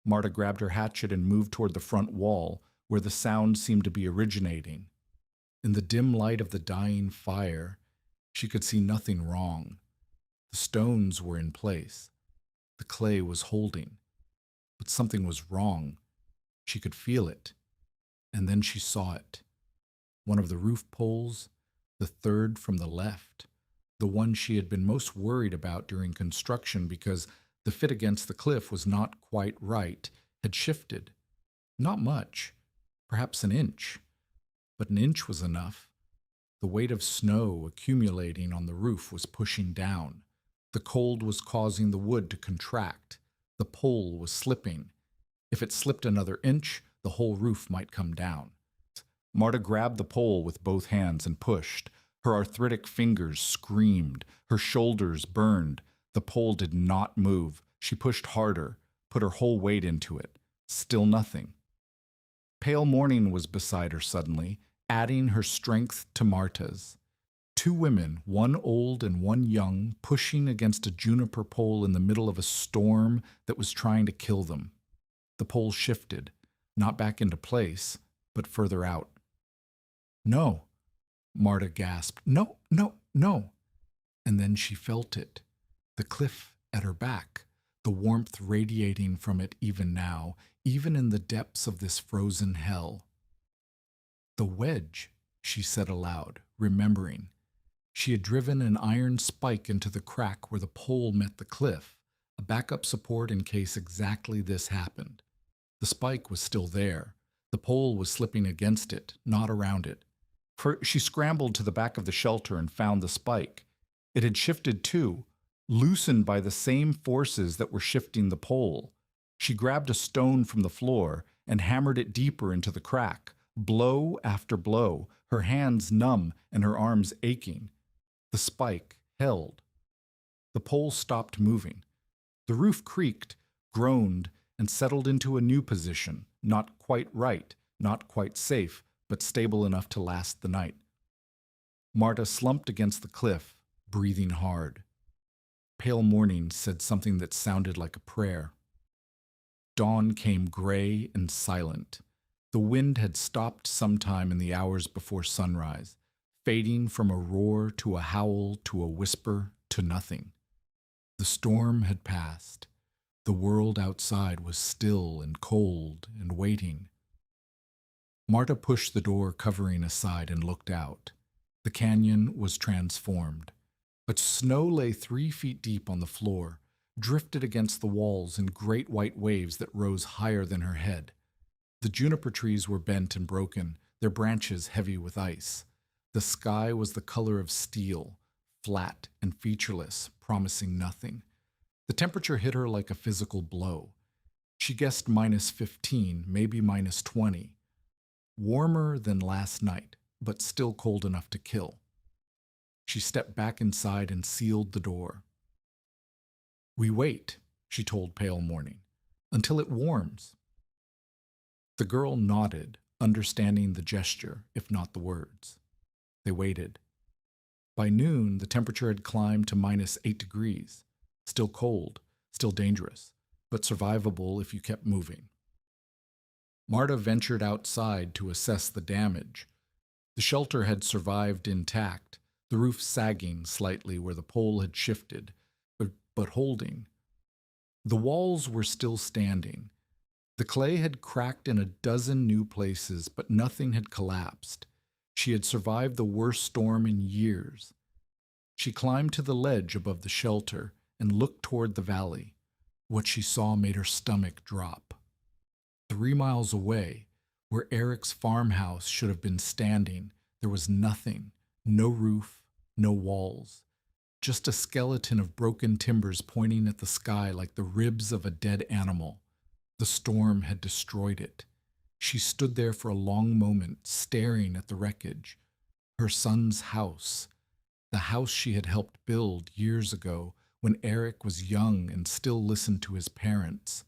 Marta grabbed her hatchet and moved toward the front wall, where the sound seemed to be originating. In the dim light of the dying fire, she could see nothing wrong. The stones were in place. The clay was holding. But something was wrong. She could feel it. And then she saw it. One of the roof poles, the third from the left, the one she had been most worried about during construction because the fit against the cliff was not quite right, had shifted. Not much, perhaps an inch, but an inch was enough. The weight of snow accumulating on the roof was pushing down. The cold was causing the wood to contract. The pole was slipping. If it slipped another inch, the whole roof might come down. Marta grabbed the pole with both hands and pushed. Her arthritic fingers screamed. Her shoulders burned. The pole did not move. She pushed harder, put her whole weight into it. Still nothing. Pale morning was beside her suddenly, adding her strength to Marta's. Two women, one old and one young, pushing against a juniper pole in the middle of a storm that was trying to kill them. The pole shifted, not back into place, but further out. "No," Marta gasped. "No, no, no." And then she felt it. The cliff at her back, the warmth radiating from it even now, even in the depths of this frozen hell. "The wedge," she said aloud, remembering. She had driven an iron spike into the crack where the pole met the cliff, a backup support in case exactly this happened. The spike was still there. The pole was slipping against it, not around it. She scrambled to the back of the shelter and found the spike. It had shifted too, loosened by the same forces that were shifting the pole. She grabbed a stone from the floor and hammered it deeper into the crack, blow after blow, her hands numb and her arms aching. The spike held. The pole stopped moving. The roof creaked, groaned, and settled into a new position, not quite right, not quite safe, but stable enough to last the night. Marta slumped against the cliff, breathing hard. Pale morning said something that sounded like a prayer. Dawn came gray and silent. The wind had stopped sometime in the hours before sunrise, fading from a roar to a howl to a whisper to nothing. The storm had passed. The world outside was still and cold and waiting. Marta pushed the door covering aside and looked out. The canyon was transformed. But snow lay 3 feet deep on the floor, drifted against the walls in great white waves that rose higher than her head. The juniper trees were bent and broken, their branches heavy with ice. The sky was the color of steel, flat and featureless, promising nothing. The temperature hit her like a physical blow. She guessed -15, maybe -20. Warmer than last night, but still cold enough to kill. She stepped back inside and sealed the door. "We wait," she told Pale Morning, "until it warms." The girl nodded, understanding the gesture, if not the words. They waited. By noon, the temperature had climbed to -8 degrees. Still cold, still dangerous, but survivable if you kept moving. Marta ventured outside to assess the damage. The shelter had survived intact, the roof sagging slightly where the pole had shifted, but holding. The walls were still standing. The clay had cracked in a dozen new places, but nothing had collapsed. She had survived the worst storm in years. She climbed to the ledge above the shelter and looked toward the valley. What she saw made her stomach drop. 3 miles away, where Eric's farmhouse should have been standing, there was nothing, no roof, no walls, just a skeleton of broken timbers pointing at the sky like the ribs of a dead animal. The storm had destroyed it. She stood there for a long moment, staring at the wreckage. Her son's house, the house she had helped build years ago when Eric was young and still listened to his parents.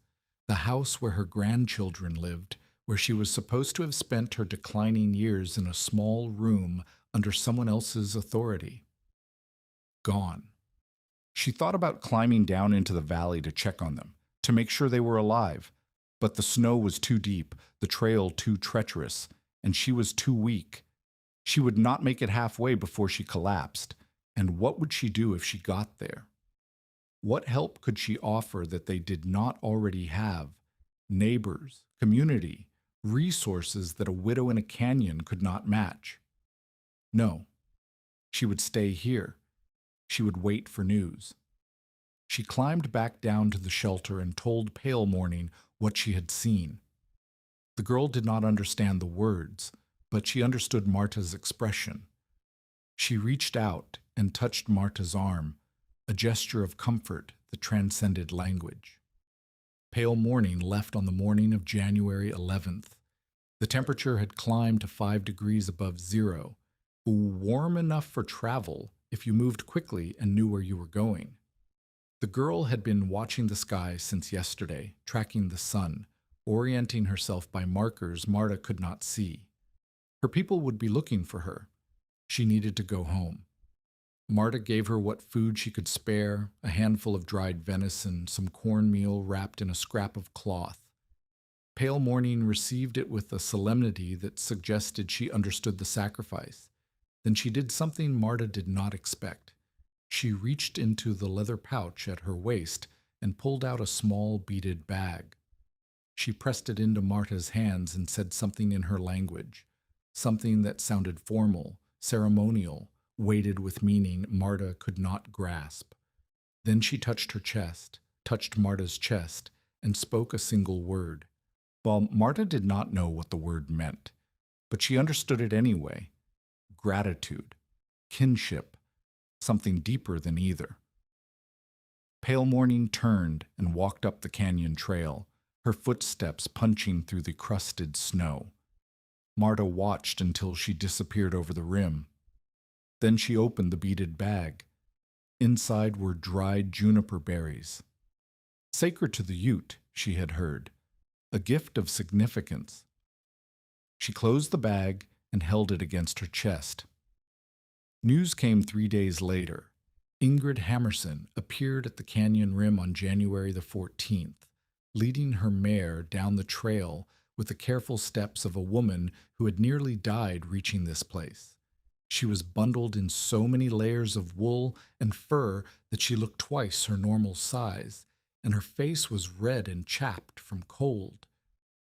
The house where her grandchildren lived, where she was supposed to have spent her declining years in a small room under someone else's authority. Gone. She thought about climbing down into the valley to check on them, to make sure they were alive, But the snow was too deep, the trail too treacherous, and she was too weak. She would not make it halfway before she collapsed. And what would she do if she got there? What help could she offer that they did not already have? Neighbors, community, resources that a widow in a canyon could not match. No, she would stay here. She would wait for news. She climbed back down to the shelter and told Pale Morning what she had seen. The girl did not understand the words, but she understood Marta's expression. She reached out and touched Marta's arm, a gesture of comfort that transcended language. Pale Morning left on the morning of January 11th. The temperature had climbed to 5 degrees above zero, warm enough for travel if you moved quickly and knew where you were going. The girl had been watching the sky since yesterday, tracking the sun, orienting herself by markers Marta could not see. Her people would be looking for her. She needed to go home. Marta gave her what food she could spare, a handful of dried venison, some cornmeal wrapped in a scrap of cloth. Pale Morning received it with a solemnity that suggested she understood the sacrifice. Then she did something Marta did not expect. She reached into the leather pouch at her waist and pulled out a small beaded bag. She pressed it into Marta's hands and said something in her language, something that sounded formal, ceremonial, weighted with meaning Marta could not grasp. Then she touched her chest, touched Marta's chest, and spoke a single word. While Marta did not know what the word meant, but she understood it anyway. Gratitude, kinship, something deeper than either. Pale Morning turned and walked up the canyon trail, her footsteps punching through the crusted snow. Marta watched until she disappeared over the rim. Then she opened the beaded bag. Inside were dried juniper berries. Sacred to the Ute, she had heard, a gift of significance. She closed the bag and held it against her chest. News came 3 days later. Ingrid Hammerson appeared at the canyon rim on January the 14th, leading her mare down the trail with the careful steps of a woman who had nearly died reaching this place. She was bundled in so many layers of wool and fur that she looked twice her normal size, and her face was red and chapped from cold.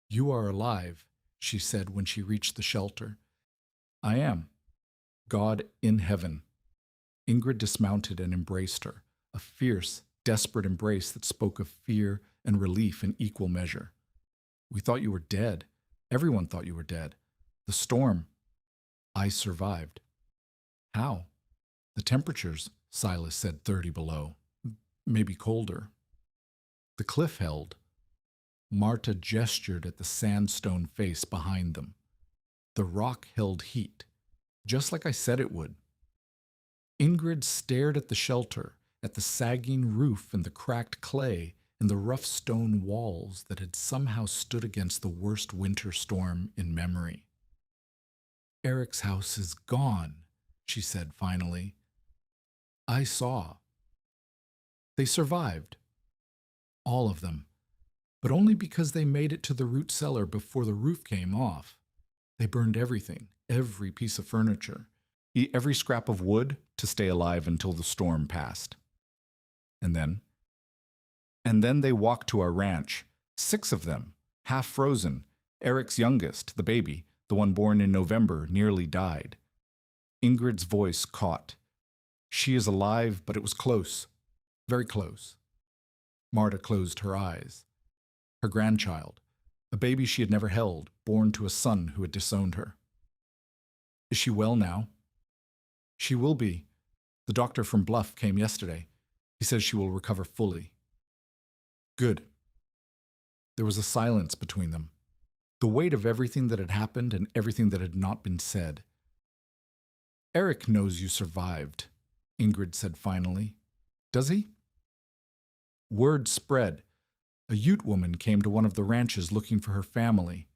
"You are alive," she said when she reached the shelter. "I am. God in heaven." Ingrid dismounted and embraced her, a fierce, desperate embrace that spoke of fear and relief in equal measure. "We thought you were dead. Everyone thought you were dead. The storm. I survived." "How?" "The temperatures," Silas said, 30 below. "Maybe colder." The cliff held. Marta gestured at the sandstone face behind them. The rock held heat, just like I said it would. Ingrid stared at the shelter, at the sagging roof and the cracked clay and the rough stone walls that had somehow stood against the worst winter storm in memory. "Eric's house is gone," she said finally. "I saw. They survived. All of them. But only because they made it to the root cellar before the roof came off. They burned everything, every piece of furniture, every scrap of wood to stay alive until the storm passed. And then they walked to our ranch, 6 of them, half frozen. Eric's youngest, the baby, the one born in November, nearly died. Ingrid's voice caught. "She is alive, but it was close, very close." Marta closed her eyes. Her grandchild, a baby she had never held, born to a son who had disowned her. "Is she well now?" "She will be. The doctor from Bluff came yesterday. He says she will recover fully." "Good." There was a silence between them, the weight of everything that had happened and everything that had not been said. "Eric knows you survived," Ingrid said finally. "Does he?" Word spread. A Ute woman came to one of the ranches looking for her family.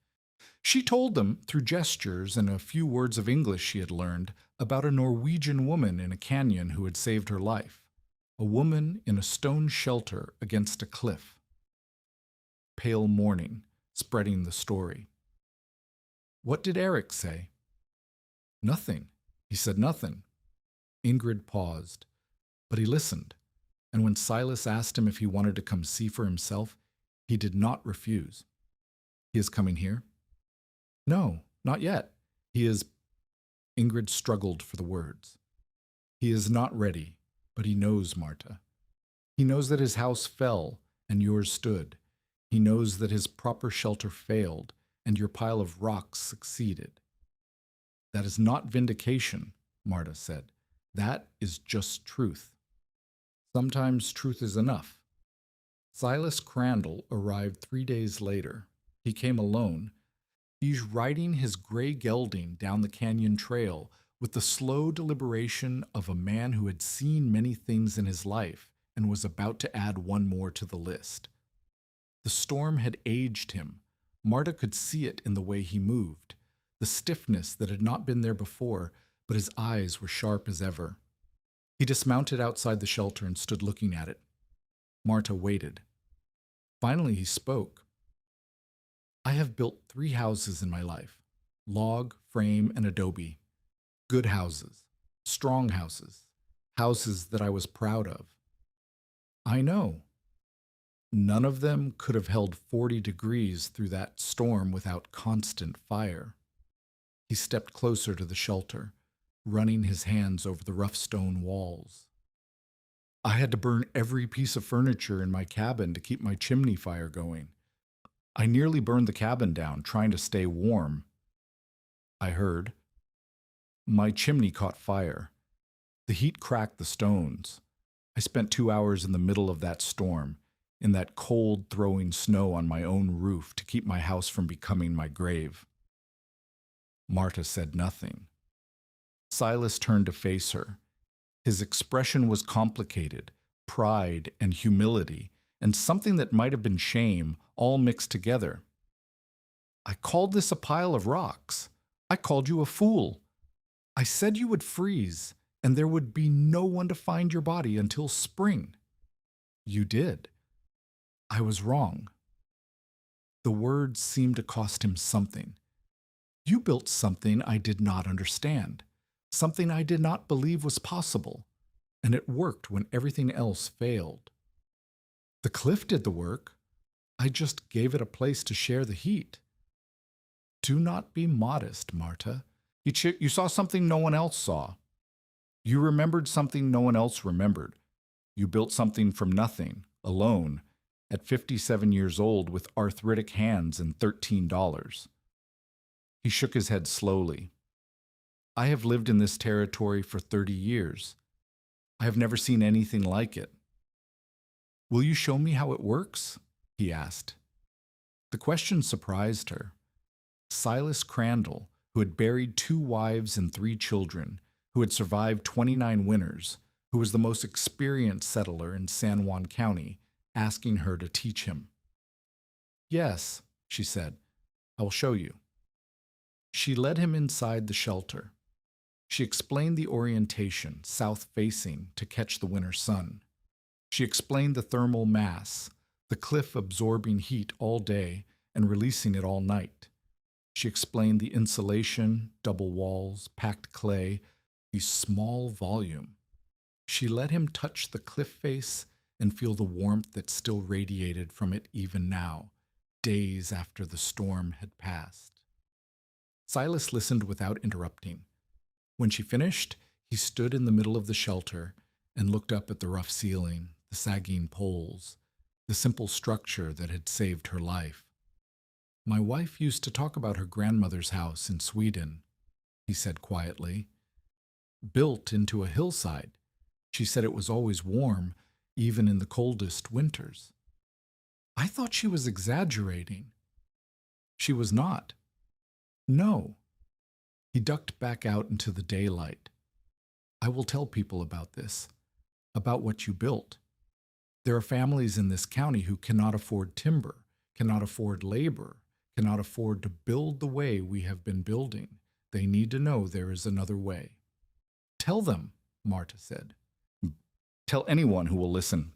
She told them, through gestures and a few words of English she had learned, about a Norwegian woman in a canyon who had saved her life. A woman in a stone shelter against a cliff. pale morning, spreading the story. What did Eric say? Nothing. He said nothing. Ingrid paused, but he listened, and when Silas asked him if he wanted to come see for himself, he did not refuse. He is coming here? No, not yet. He is... Ingrid struggled for the words. He is not ready, but he knows, Marta. He knows that his house fell and yours stood. He knows that his proper shelter failed and your pile of rocks succeeded. That is not vindication, Marta said. That is just truth. Sometimes truth is enough. Silas Crandall arrived 3 days later. He came alone. He's riding his gray gelding down the canyon trail with the slow deliberation of a man who had seen many things in his life and was about to add one more to the list. The storm had aged him. Marta could see it in the way he moved, the stiffness that had not been there before, but his eyes were sharp as ever. He dismounted outside the shelter and stood looking at it. Marta waited. Finally he spoke. I have built 3 houses in my life, log, frame, and adobe. Good houses, strong houses, houses that I was proud of. I know. None of them could have held 40 degrees through that storm without constant fire. He stepped closer to the shelter, running his hands over the rough stone walls. I had to burn every piece of furniture in my cabin to keep my chimney fire going. I nearly burned the cabin down, trying to stay warm. I heard. My chimney caught fire. The heat cracked the stones. I spent 2 hours in the middle of that storm, in that cold throwing snow on my own roof to keep my house from becoming my grave. Marta said nothing. Silas turned to face her. His expression was complicated, pride and humility, and something that might have been shame, all mixed together. I called this a pile of rocks. I called you a fool. I said you would freeze, and there would be no one to find your body until spring. You did. I was wrong. The words seemed to cost him something. You built something I did not understand, something I did not believe was possible, and it worked when everything else failed. The cliff did the work. I just gave it a place to share the heat. Do not be modest, Marta. You saw something no one else saw. You remembered something no one else remembered. You built something from nothing, alone, at 57 years old with arthritic hands and $13. He shook his head slowly. I have lived in this territory for 30 years. I have never seen anything like it. Will you show me how it works? He asked. The question surprised her. Silas Crandall, who had buried 2 wives and 3 children, who had survived 29 winters, who was the most experienced settler in San Juan County, asking her to teach him. Yes, she said, I will show you. She led him inside the shelter. She explained the orientation, south-facing, to catch the winter sun. She explained the thermal mass, the cliff absorbing heat all day and releasing it all night. She explained the insulation, double walls, packed clay, the small volume. She let him touch the cliff face and feel the warmth that still radiated from it even now, days after the storm had passed. Silas listened without interrupting. When she finished, he stood in the middle of the shelter and looked up at the rough ceiling, the sagging poles, the simple structure that had saved her life. My wife used to talk about her grandmother's house in Sweden, he said quietly. Built into a hillside. She said it was always warm, even in the coldest winters. I thought she was exaggerating. She was not. No. He ducked back out into the daylight. I will tell people about this, about what you built. There are families in this county who cannot afford timber, cannot afford labor, cannot afford to build the way we have been building. They need to know there is another way. Tell them, Marta said. Tell anyone who will listen.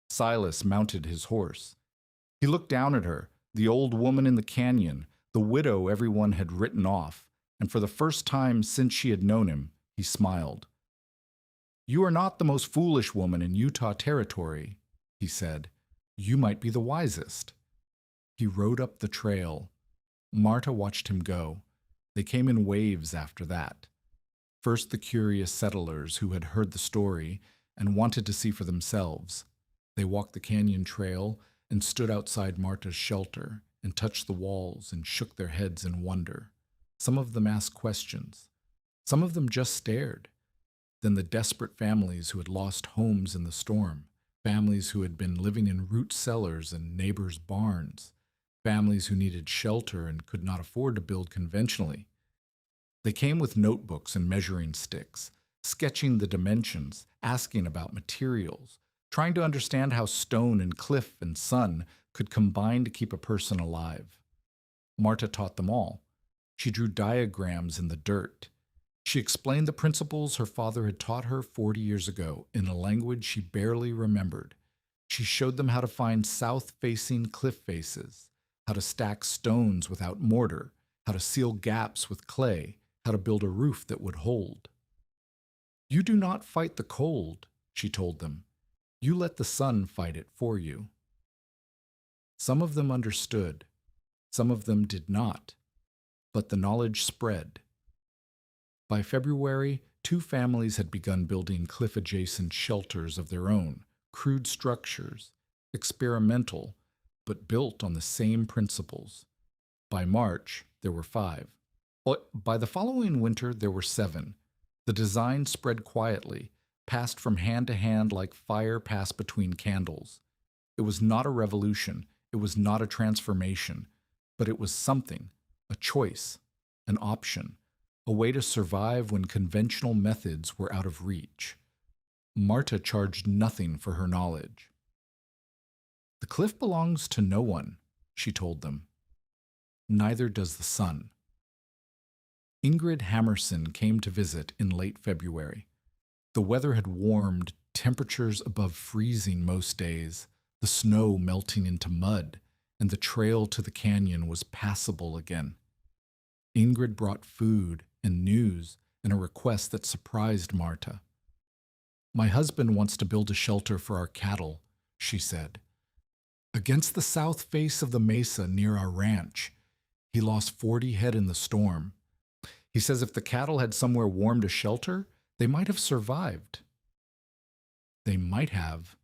Silas mounted his horse. He looked down at her, the old woman in the canyon, the widow everyone had written off, and for the first time since she had known him, he smiled. "You are not the most foolish woman in Utah territory," he said. "You might be the wisest." He rode up the trail. Marta watched him go. They came in waves after that. First the curious settlers who had heard the story and wanted to see for themselves. They walked the canyon trail and stood outside Marta's shelter and touched the walls and shook their heads in wonder. Some of them asked questions. Some of them just stared. Then the desperate families who had lost homes in the storm, families who had been living in root cellars and neighbors' barns, families who needed shelter and could not afford to build conventionally. They came with notebooks and measuring sticks, sketching the dimensions, asking about materials, trying to understand how stone and cliff and sun could combine to keep a person alive. Marta taught them all. She drew diagrams in the dirt. She explained the principles her father had taught her 40 years ago in a language she barely remembered. She showed them how to find south-facing cliff faces, how to stack stones without mortar, how to seal gaps with clay, how to build a roof that would hold. "You do not fight the cold," she told them. "You let the sun fight it for you." Some of them understood. Some of them did not. But the knowledge spread. By February, 2 families had begun building cliff-adjacent shelters of their own, crude structures, experimental, but built on the same principles. By March, there were 5. By the following winter, there were 7. The design spread quietly, passed from hand to hand like fire passed between candles. It was not a revolution, it was not a transformation, but it was something, a choice, an option, a way to survive when conventional methods were out of reach. Marta charged nothing for her knowledge. "The cliff belongs to no one," she told them. "Neither does the sun." Ingrid Hammerson came to visit in late February. The weather had warmed, temperatures above freezing most days, the snow melting into mud, and the trail to the canyon was passable again. Ingrid brought food and news and a request that surprised Marta. "My husband wants to build a shelter for our cattle," she said. "Against the south face of the mesa near our ranch. He lost 40 head in the storm. He says if the cattle had somewhere warm to shelter, they might have survived." "They might have.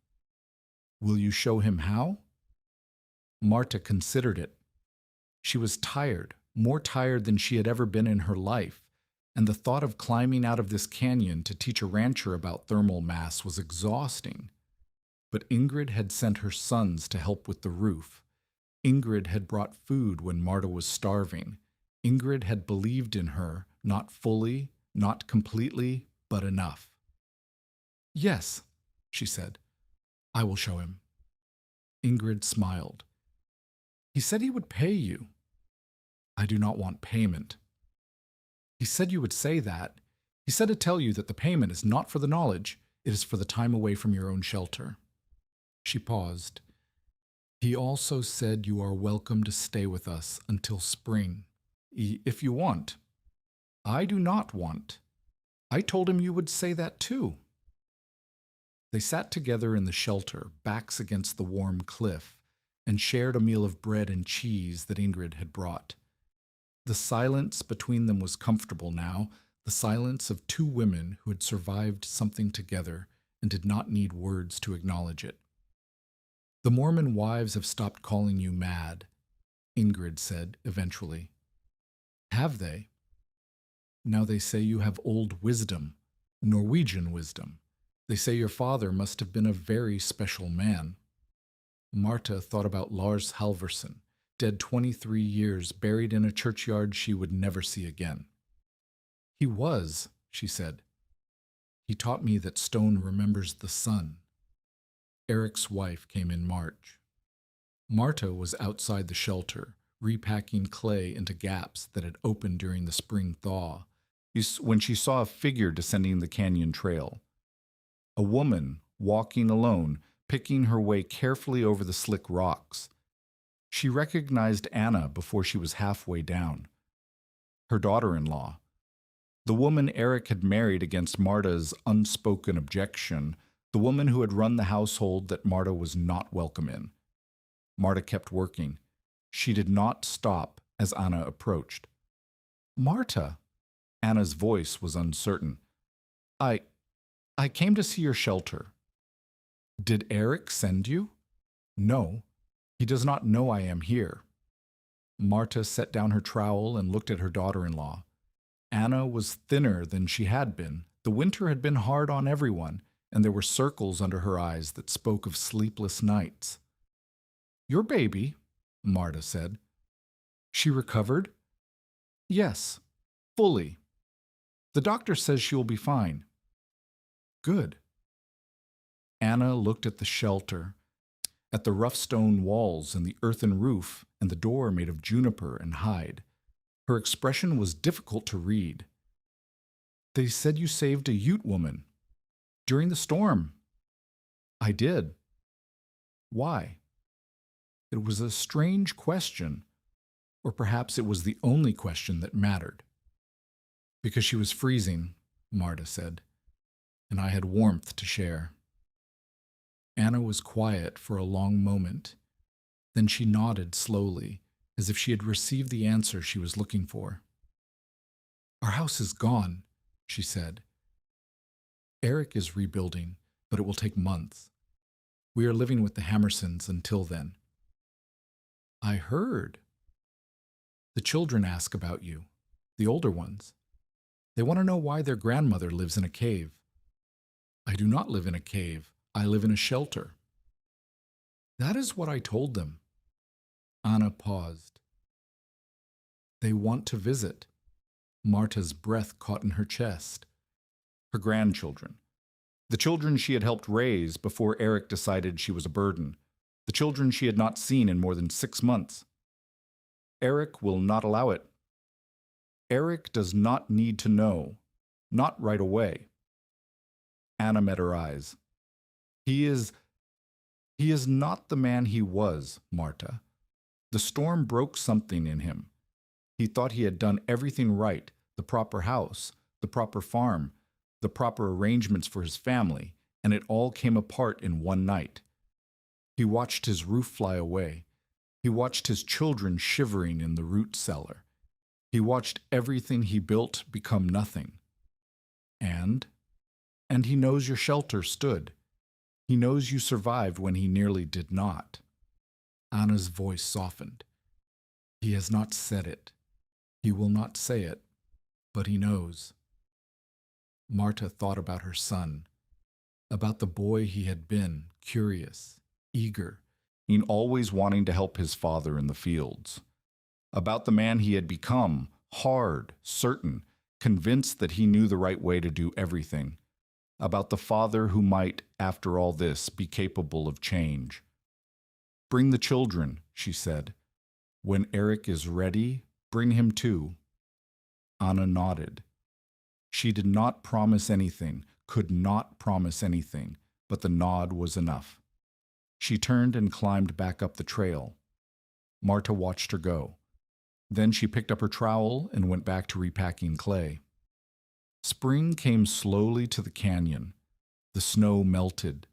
Will you show him how?" Marta considered it. She was tired, more tired than she had ever been in her life, and the thought of climbing out of this canyon to teach a rancher about thermal mass was exhausting. But Ingrid had sent her sons to help with the roof. Ingrid had brought food when Marta was starving. Ingrid had believed in her, not fully, not completely, but enough. "Yes," she said, "I will show him." Ingrid smiled. "He said he would pay you." "I do not want payment." "He said you would say that. He said to tell you that the payment is not for the knowledge, it is for the time away from your own shelter." She paused. "He also said you are welcome to stay with us until spring, if you want." "I do not want. I told him you would say that too." They sat together in the shelter, backs against the warm cliff, and shared a meal of bread and cheese that Ingrid had brought. The silence between them was comfortable now, the silence of 2 women who had survived something together and did not need words to acknowledge it. "The Mormon wives have stopped calling you mad," Ingrid said eventually. "Have they? Now they say you have old wisdom, Norwegian wisdom. They say your father must have been a very special man." Marta thought about Lars Halvorsen, dead 23 years, buried in a churchyard she would never see again. "He was," she said. "He taught me that stone remembers the sun." Eric's wife came in March. Marta was outside the shelter, repacking clay into gaps that had opened during the spring thaw, when she saw a figure descending the canyon trail. A woman, walking alone, picking her way carefully over the slick rocks. She recognized Anna before she was halfway down. Her daughter-in-law. The woman Eric had married against Marta's unspoken objection, the woman who had run the household that Marta was not welcome in. Marta kept working. She did not stop as Anna approached. "Marta," Anna's voice was uncertain. I came to see your shelter." "Did Eric send you?" "No. He does not know I am here." Marta set down her trowel and looked at her daughter-in-law. Anna was thinner than she had been. The winter had been hard on everyone, and there were circles under her eyes that spoke of sleepless nights. "Your baby," Marta said. "She recovered?" "Yes, fully. The doctor says she will be fine." "Good." Anna looked at the shelter, at the rough stone walls and the earthen roof and the door made of juniper and hide. Her expression was difficult to read. "They said you saved a Ute woman. During the storm." "I did." "Why?" It was a strange question, or perhaps it was the only question that mattered. "Because she was freezing," Marta said, "and I had warmth to share." Anna was quiet for a long moment. Then she nodded slowly, as if she had received the answer she was looking for. "Our house is gone," she said. "Eric is rebuilding, but it will take months. We are living with the Hammersons until then." "I heard." "The children ask about you, the older ones. They want to know why their grandmother lives in a cave." "I do not live in a cave. I live in a shelter." "That is what I told them." Anna paused. "They want to visit." Marta's breath caught in her chest. Her grandchildren. The children she had helped raise before Eric decided she was a burden. The children she had not seen in more than 6 months. "Eric will not allow it." "Eric does not need to know. Not right away." Anna met her eyes. He is not the man he was, Marta. The storm broke something in him. He thought he had done everything right, the proper house, the proper farm, the proper arrangements for his family, and it all came apart in one night. He watched his roof fly away. He watched his children shivering in the root cellar. He watched everything he built become nothing. And he knows your shelter stood. He knows you survived when he nearly did not. Anna's voice softened. He has not said it. He will not say it, but he knows. Marta thought about her son, about the boy he had been, curious, eager, and always wanting to help his father in the fields. About the man he had become, hard, certain, convinced that he knew the right way to do everything. About the father who might, after all this, be capable of change. "Bring the children," she said. "When Eric is ready, bring him too." Anna nodded. She did not promise anything, could not promise anything, but the nod was enough. She turned and climbed back up the trail. Marta watched her go. Then she picked up her trowel and went back to repacking clay. Spring came slowly to the canyon. The snow melted.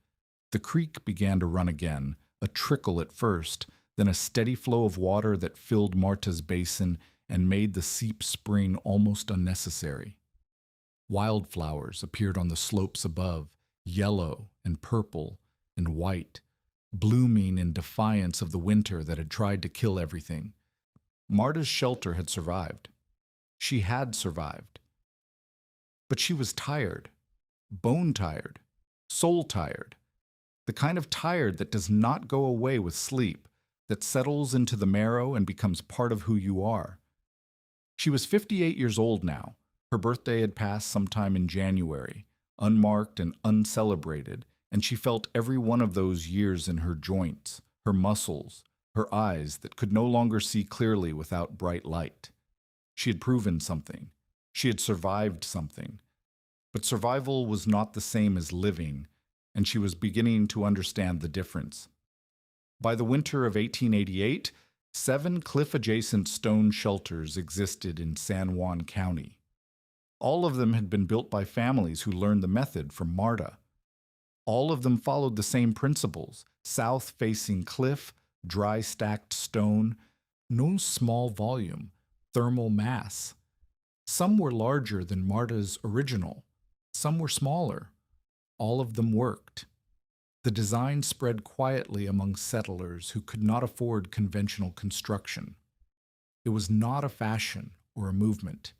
The creek began to run again, a trickle at first, then a steady flow of water that filled Marta's basin and made the seep spring almost unnecessary. Wildflowers appeared on the slopes above, yellow and purple and white, blooming in defiance of the winter that had tried to kill everything. Marta's shelter had survived. She had survived. But she was tired, bone tired, soul tired, the kind of tired that does not go away with sleep, that settles into the marrow and becomes part of who you are. She was 58 years old now. Her birthday had passed sometime in January, unmarked and uncelebrated, and she felt every one of those years in her joints, her muscles, her eyes that could no longer see clearly without bright light. She had proven something. She had survived something. But survival was not the same as living, and she was beginning to understand the difference. By the winter of 1888, 7 cliff-adjacent stone shelters existed in San Juan County. All of them had been built by families who learned the method from Marta. All of them followed the same principles: south-facing cliff, dry stacked stone, no small volume, thermal mass. Some were larger than Marta's original. Some were smaller. All of them worked. The design spread quietly among settlers who could not afford conventional construction. It was not a fashion or a movement.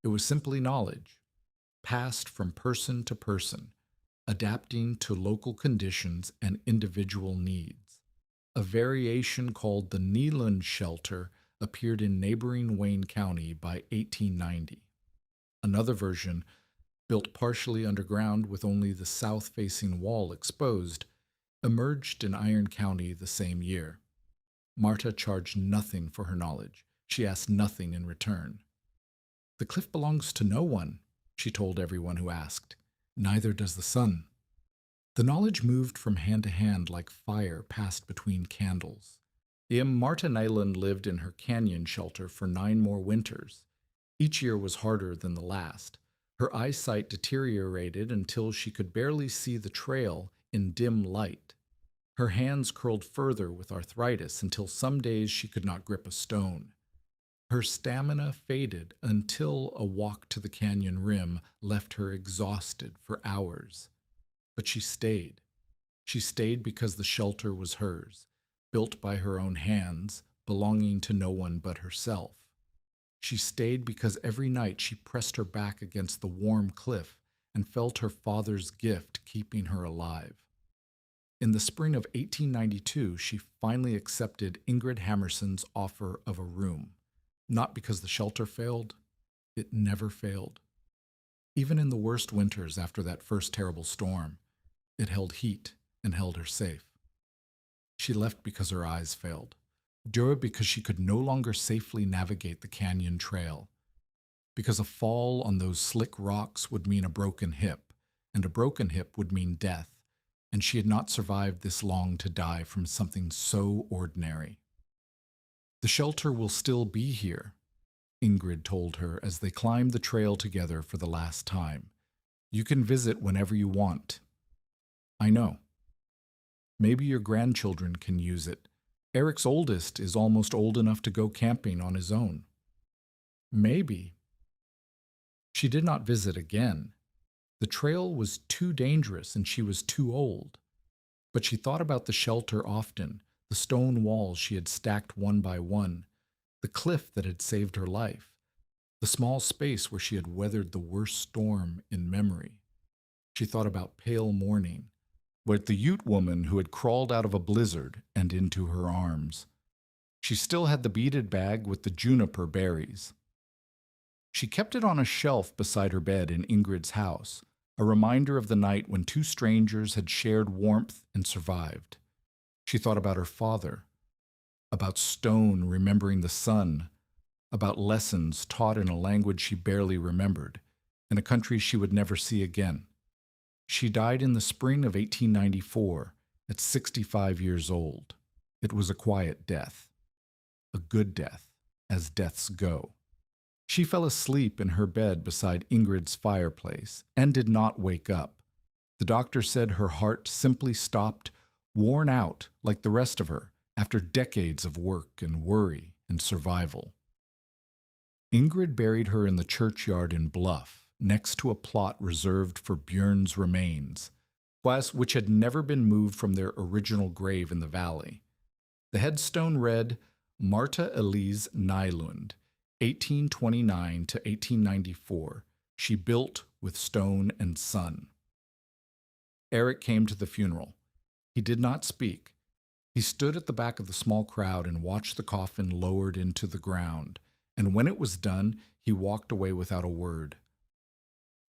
It was simply knowledge, passed from person to person, adapting to local conditions and individual needs. A variation called the Kneeland shelter appeared in neighboring Wayne County by 1890. Another version, built partially underground with only the south-facing wall exposed, emerged in Iron County the same year. Marta charged nothing for her knowledge. She asked nothing in return. "The cliff belongs to no one," she told everyone who asked. "Neither does the sun." The knowledge moved from hand to hand like fire passed between candles. Marta Nyland lived in her canyon shelter for 9 more winters. Each year was harder than the last. Her eyesight deteriorated until she could barely see the trail in dim light. Her hands curled further with arthritis until some days she could not grip a stone. Her stamina faded until a walk to the canyon rim left her exhausted for hours. But she stayed. She stayed because the shelter was hers, built by her own hands, belonging to no one but herself. She stayed because every night she pressed her back against the warm cliff and felt her father's gift keeping her alive. In the spring of 1892, she finally accepted Ingrid Hammerson's offer of a room. Not because the shelter failed. It never failed. Even in the worst winters after that first terrible storm, it held heat and held her safe. She left because her eyes failed. Dura because she could no longer safely navigate the canyon trail. Because a fall on those slick rocks would mean a broken hip, and a broken hip would mean death. And she had not survived this long to die from something so ordinary. "The shelter will still be here," Ingrid told her as they climbed the trail together for the last time. "You can visit whenever you want." "I know. Maybe your grandchildren can use it. Eric's oldest is almost old enough to go camping on his own." "Maybe." She did not visit again. The trail was too dangerous and she was too old. But she thought about the shelter often, the stone walls she had stacked one by one, the cliff that had saved her life, the small space where she had weathered the worst storm in memory. She thought about pale morning, with the Ute woman who had crawled out of a blizzard and into her arms. She still had the beaded bag with the juniper berries. She kept it on a shelf beside her bed in Ingrid's house, a reminder of the night when 2 strangers had shared warmth and survived. She thought about her father, about stone remembering the sun, about lessons taught in a language she barely remembered, in a country she would never see again. She died in the spring of 1894, at 65 years old. It was a quiet death, a good death, as deaths go. She fell asleep in her bed beside Ingrid's fireplace and did not wake up. The doctor said her heart simply stopped, worn out like the rest of her, after decades of work and worry and survival. Ingrid buried her in the churchyard in Bluff, next to a plot reserved for Björn's remains, which had never been moved from their original grave in the valley. The headstone read, Marta Elise Nylund, 1829 to 1894. She built with stone and sun. Eric came to the funeral. He did not speak. He stood at the back of the small crowd and watched the coffin lowered into the ground, and when it was done, he walked away without a word.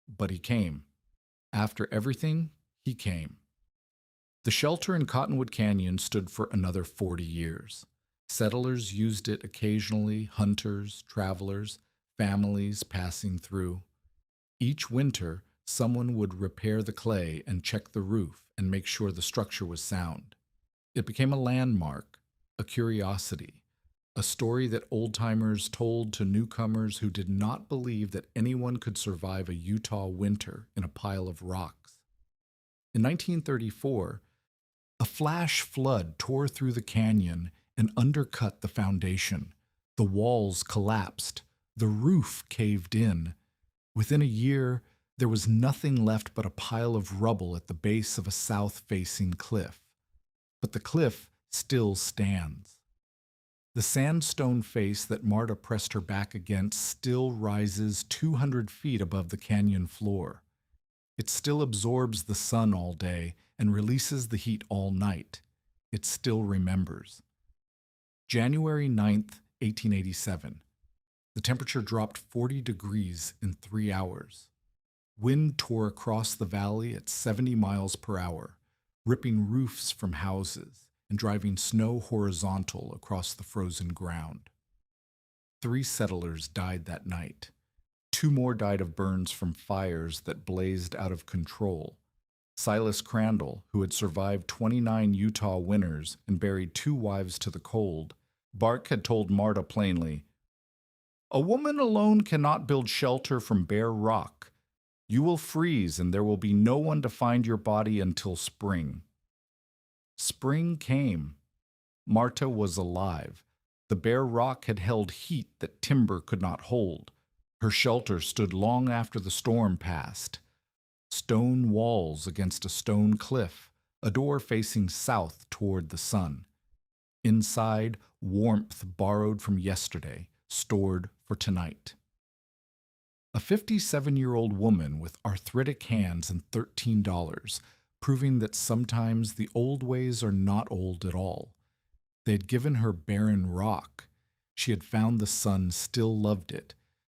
But he came. After everything, he came. The shelter in Cottonwood Canyon stood for another 40 years. Settlers used it occasionally, hunters, travelers, families passing through. Each winter, someone would repair the clay and check the roof and make sure the structure was sound. It became a landmark, a curiosity, a story that old-timers told to newcomers who did not believe that anyone could survive a Utah winter in a pile of rocks. In 1934, a flash flood tore through the canyon and undercut the foundation. The walls collapsed. The roof caved in. Within a year, there was nothing left but a pile of rubble at the base of a south-facing cliff. But the cliff still stands. The sandstone face that Marta pressed her back against still rises 200 feet above the canyon floor. It still absorbs the sun all day and releases the heat all night. It still remembers. January 9th, 1887. The temperature dropped 40 degrees in 3 hours. Wind tore across the valley at 70 miles per hour, ripping roofs from houses and driving snow horizontal across the frozen ground. 3 settlers died that night. 2 more died of burns from fires that blazed out of control. Silas Crandall, who had survived 29 Utah winters and buried 2 wives to the cold, Bark had told Marta plainly, "A woman alone cannot build shelter from bare rock. You will freeze and there will be no one to find your body until spring." Spring came. Marta was alive. The bare rock had held heat that timber could not hold. Her shelter stood long after the storm passed. Stone walls against a stone cliff, a door facing south toward the sun. Inside, warmth borrowed from yesterday, stored for tonight. A 57-year-old woman with arthritic hands and $13, proving that sometimes the old ways are not old at all. They had given her barren rock. She had found the sun still loved it,